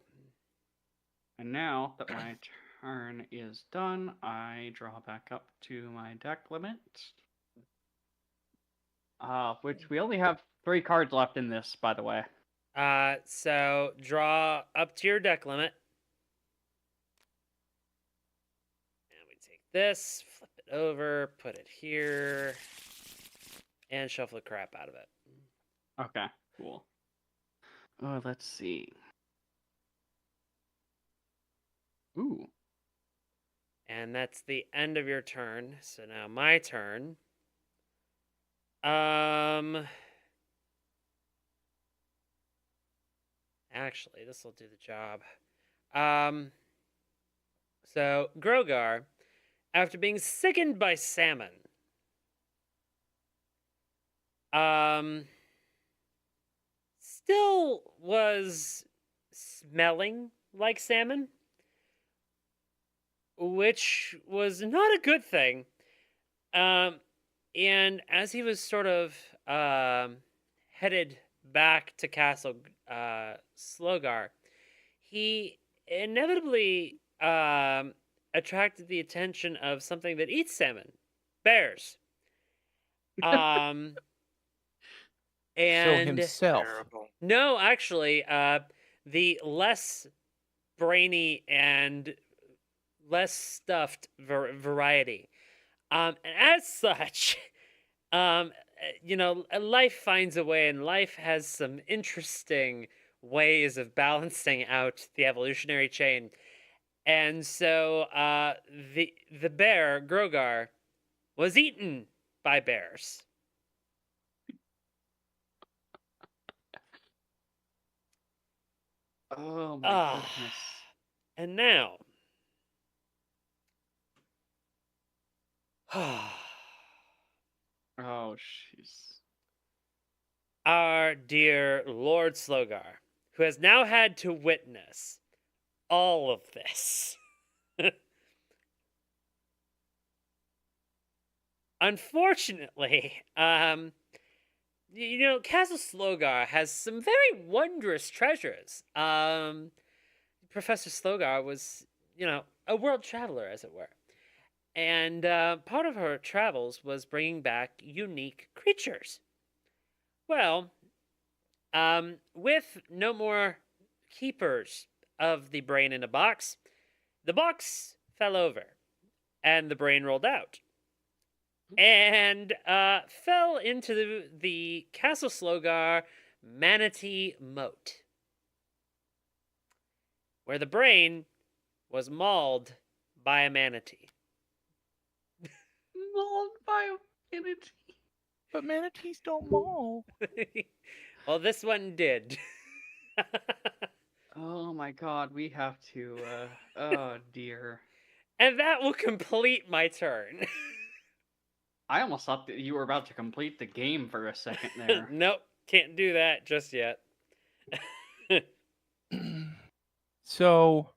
And now that my turn is done, I draw back up to my deck limit. Which we only have 3 cards left in this, by the way. So draw up to your deck limit. And we take this, flip it over, put it here, and shuffle the crap out of it. Okay, cool. Oh, let's see. Ooh. And that's the end of your turn. So now my turn. Actually, this will do the job. So Grogar, after being sickened by salmon, still was smelling like salmon, which was not a good thing. And as he was sort of headed back to Castle Slogar, he inevitably attracted the attention of something that eats salmon, bears. And So himself. Terrible. no, actually, the less brainy and less stuffed variety. And as such, life finds a way, and life has some interesting ways of balancing out the evolutionary chain. And so the bear, Grogar, was eaten by bears. Oh my goodness. And now, Oh, jeez. our dear Lord Slogar, who has now had to witness all of this. Unfortunately, Castle Slogar has some very wondrous treasures. Professor Slogar was, a world traveler, as it were. And part of her travels was bringing back unique creatures. Well, with no more keepers of the brain in a box, the box fell over and the brain rolled out and fell into the Castle Slogar Manatee Moat, where the brain was mauled by a manatee. Mauled by a manatee. But manatees don't maul. Well, this one did. Oh my god, we have to, oh dear. And that will complete my turn. I almost thought that you were about to complete the game for a second there. Nope, can't do that just yet. So,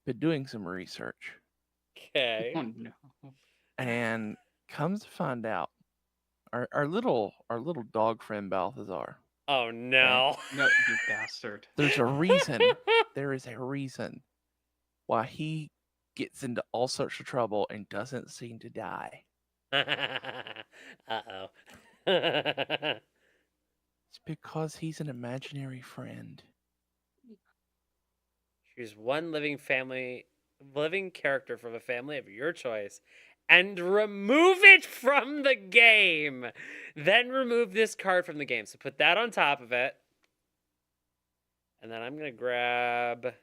been doing some research. Okay. Oh no. And comes to find out, our little dog friend Balthazar. Oh no. No, you bastard. There's a reason. There is a reason why he gets into all sorts of trouble and doesn't seem to die. Uh-oh. It's because he's an imaginary friend. Choose one living character from a family of your choice and remove it from the game. Then remove this card from the game. So put that on top of it. And then I'm going to grab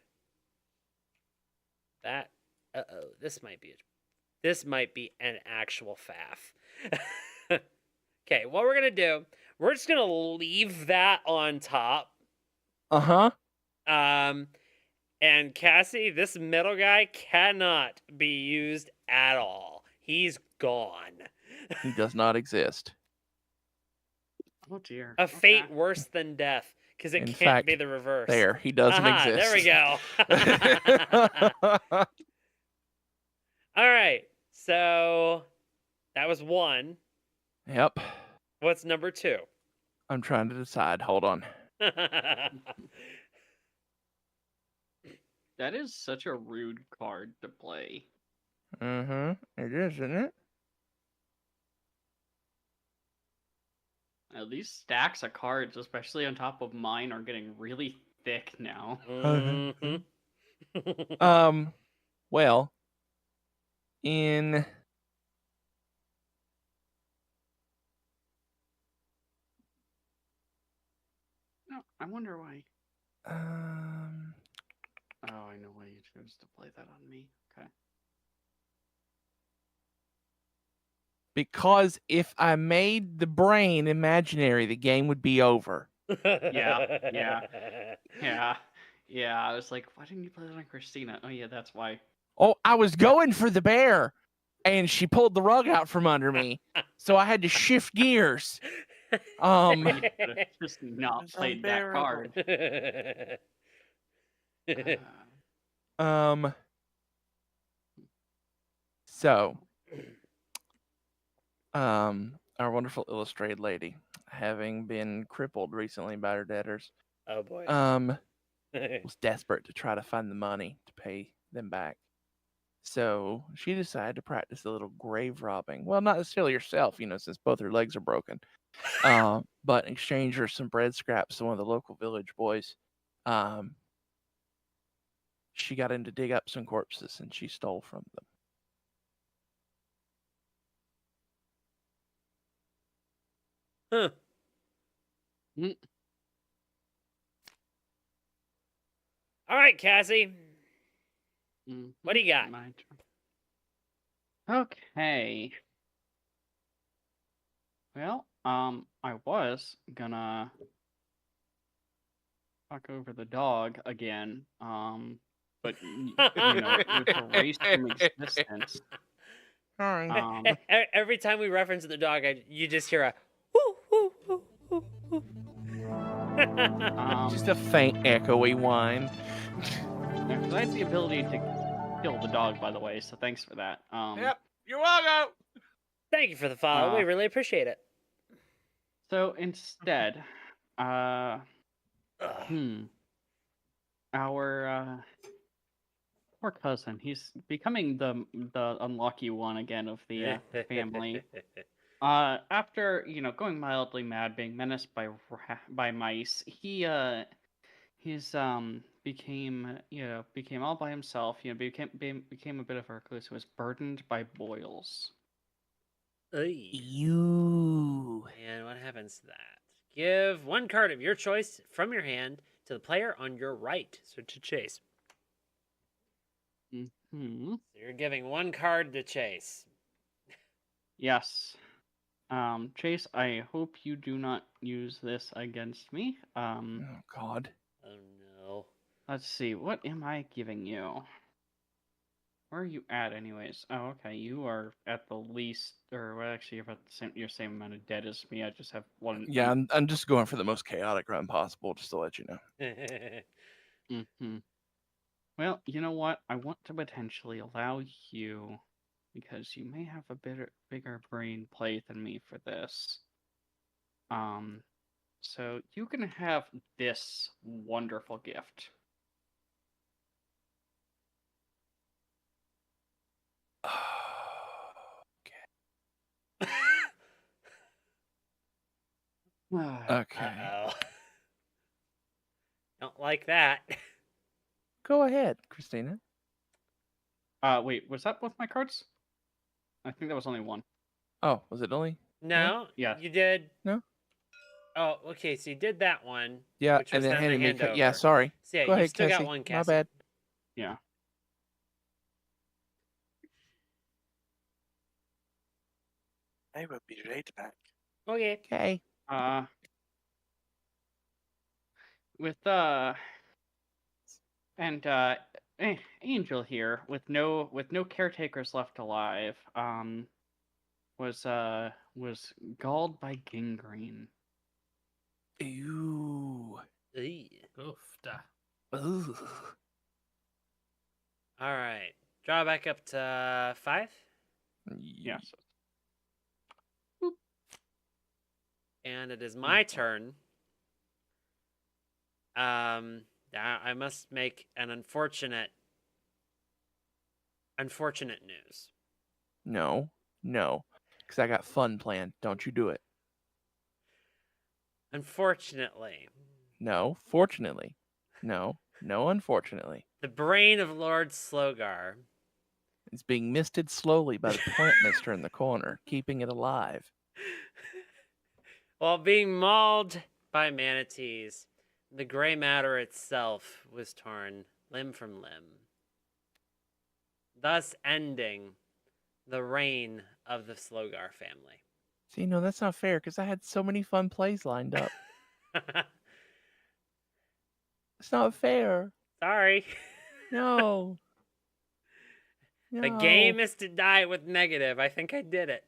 that. Uh-oh, this might be an actual faff. Okay, what we're going to do, we're just going to leave that on top. Uh-huh. And Cassie, this middle guy cannot be used at all. He's gone. He does not exist. Oh dear. A fate Okay. worse than death, because it In can't fact, be the reverse. There, he doesn't Aha, exist. there we go. All right, so that was one. Yep. What's number two? I'm trying to decide. Hold on. That is such a rude card to play. Mm-hmm. It is, isn't it? These stacks of cards, especially on top of mine, are getting really thick now. Mhm. Well, in No, I wonder why. Oh, I know why you chose to play that on me. Okay. because if I made the brain imaginary, the game would be over. Yeah. I was like, why didn't you play that on Christina? Oh yeah, that's why. Oh, I was going for the bear, and she pulled the rug out from under me, so I had to shift gears. You could have just not It's played that card. So, our wonderful illustrated lady, having been crippled recently by her debtors, Oh boy. was desperate to try to find the money to pay them back. So she decided to practice a little grave robbing. Well, not necessarily herself, since both her legs are broken. But in exchange for some bread scraps to one of the local village boys, she got him to dig up some corpses and she stole from them. Huh. Mm. All right, Cassie. Mhm. What do you got? My turn. Okay. Well, I was gonna talk over the dog again, but with erased from existence. Sorry. Every time we reference the dog, you just hear a whoo, whoo, whoo, whoo, whoo. Just a faint, echoey whine. Yeah, 'cause I had the ability to kill the dog, by the way, so thanks for that. Yep. You're welcome. Thank you for the follow. We really appreciate it. So instead, Ugh. our poor cousin, he's becoming the unlucky one again of the family. After going mildly mad, being menaced by mice, he's became all by himself. Became a bit of a recluse who was burdened by boils. You. And what happens to that? Give one card of your choice from your hand to the player on your right. So to Chase. Hmm. So you're giving one card to Chase. Yes. Chase, I hope you do not use this against me. Oh God. Oh no. Let's see. What am I giving you? Where are you at, anyways? Oh, okay. You are at the least, or well, actually, you're about your same amount of dead as me. I just have one. Yeah, I'm just going for the most chaotic run possible, just to let you know. Mm-hmm. Well, you know what? I want to potentially allow you, because you may have a bigger brain play than me for this. So you can have this wonderful gift. Okay. Uh-oh. Don't like that. Go ahead, Christina. Wait, was that both my cards? I think that was only one. Oh, was it only? No? Yeah. You did? No? Oh, okay, so you did that one. Yeah, which and was then then handed the me. Yeah, handover. sorry. So yeah, Go you ahead, still Cassie. got one, My Cassie. bad. Yeah. I will be right back. Okay. Okay. With and Angel here with no caretakers left alive, was galled by gangrene. Ew. Oofda. Ugh. All right. Draw back up to 5. Yes. And it is my turn. I must make an unfortunate news. No, because I got fun planned. Don't you do it. Unfortunately, No, fortunately. No, unfortunately. the brain of Lord Slogar It's being misted slowly by the plant mister in the corner, keeping it alive. while being mauled by manatees, the gray matter itself was torn limb from limb, thus ending the reign of the Slogar family. See, no, that's not fair, because I had so many fun plays lined up. It's not fair. Sorry. No. The game is to die with negative. I think I did it.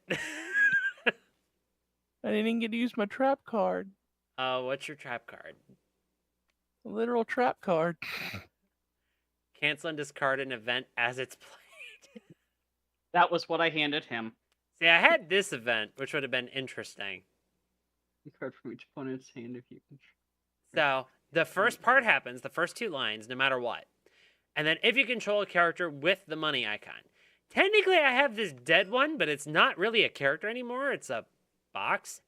I didn't get to use my trap card. What's your trap card? A literal trap card. Cancel and discard an event as it's played. That was what I handed him. See, I had this event, which would have been interesting. Card from each opponent's hand if you can. So, the first part happens, the first 2 lines, no matter what. And then if you control a character with the money icon. Technically, I have this dead one, but it's not really a character anymore. It's a box.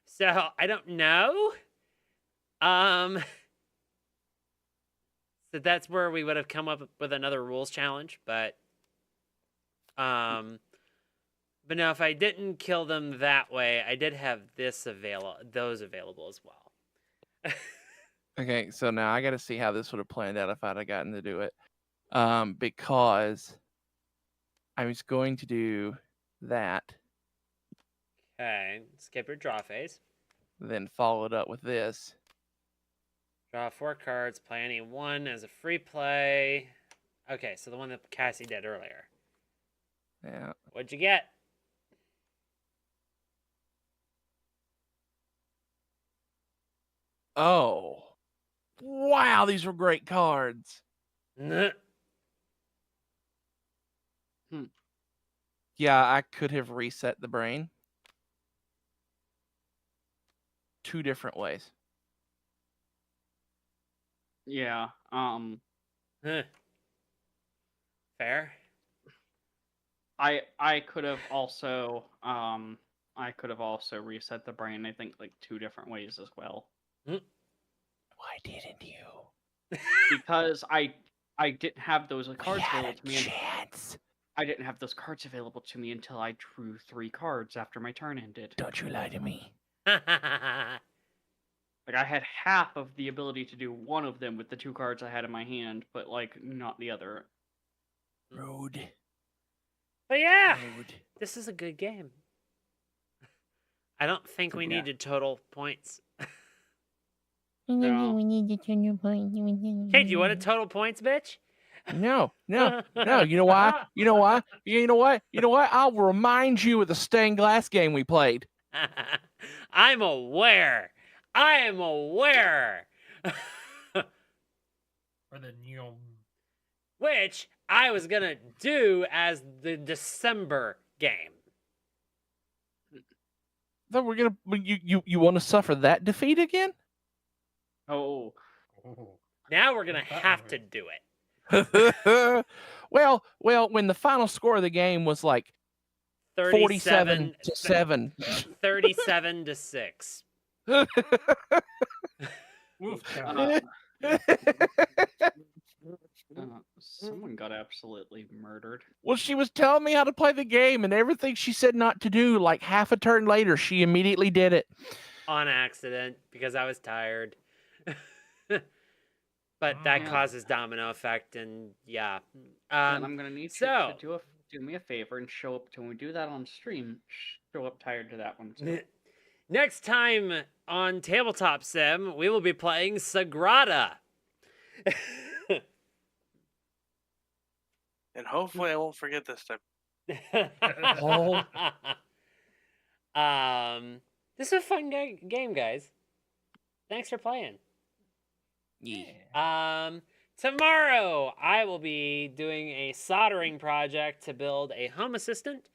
So, I don't know. So that's where we would have come up with another rules challenge, but But now, if I didn't kill them that way, I did have those available as well. Okay, so now I got to see how this would have planned out if I'd have gotten to do it. Because I was going to do that, Okay, skip your draw phase. then follow it up with this. Draw 4 cards, play any one as a free play. Okay, so the one that Cassie did earlier. Yeah. What'd you get? Oh. Wow, these were great cards. Nuh. Yeah, I could have reset the brain 2 different ways. Yeah. Huh. Fair. I could have also reset the brain, I think, like 2 different ways as well. Why didn't you? Because I didn't have those cards had available a to me. chance. I didn't have those cards available to me until I drew 3 cards after my turn ended. Don't you lie to me. Like, I had half of the ability to do one of them with the 2 cards I had in my hand, but, like, not the other. Rude. But yeah, Rude. this is a good game. I don't think we Yeah. needed total points. No. We need to turn your point. Hey, do you want a total points, bitch? No. You know why? You know why? You know what? You know what? I'll remind you of the stained glass game we played. I'm aware. I am aware. Or the new. Which I was gonna do as the December game. Then we're gonna you want to suffer that defeat again? Oh. Oh. Now we're gonna have to do it. well, when the final score of the game was like 47 to 7. 37 to 6. Oof, Someone got absolutely murdered. Well, she was telling me how to play the game, and everything she said not to do, like half a turn later, she immediately did it. On accident, because I was tired. But that Yeah. causes domino effect, and yeah. And I'm gonna need so- you to do me a favor and show up to when we do that on stream. Show up tired to that one too. Next time on Tabletop Sim, we will be playing Sagrada. And hopefully I won't forget this time. This is a fun game, guys. Thanks for playing. Yeah. Tomorrow I will be doing a soldering project to build a home assistant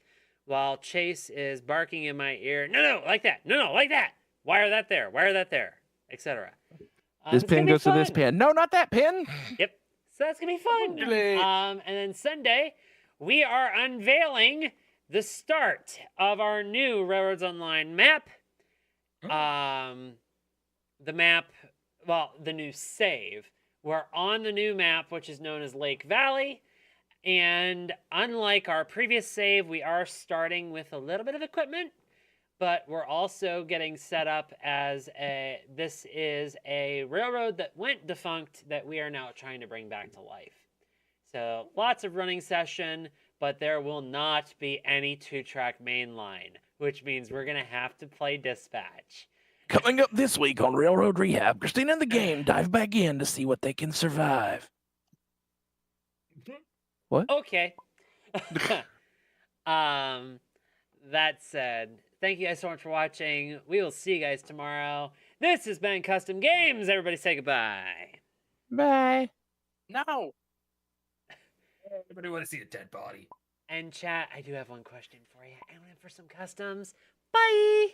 while Chase is barking in my ear. No, like that. No, like that. Wire that there. Wire that there, etc. This pin goes to this pin. No, not that pin. Yep. So that's gonna be fun. Really? And then Sunday, we are unveiling the start of our new Railroads Online map. The map, well, the new save. We're on the new map, which is known as Lake Valley. And unlike our previous save, we are starting with a little bit of equipment, but we're also getting set up as this is a railroad that went defunct that we are now trying to bring back to life. So lots of running session, but there will not be any 2-track main line, which means we're going to have to play dispatch. Coming up this week on Railroad Rehab, Christina and the game dive back in to see what they can survive. What? Okay. That said, thank you guys so much for watching. We will see you guys tomorrow. This has been Custom Games. Everybody say goodbye. Bye. No. Everybody want to see a dead body. And chat, I do have one question for you. I went for some customs. Bye.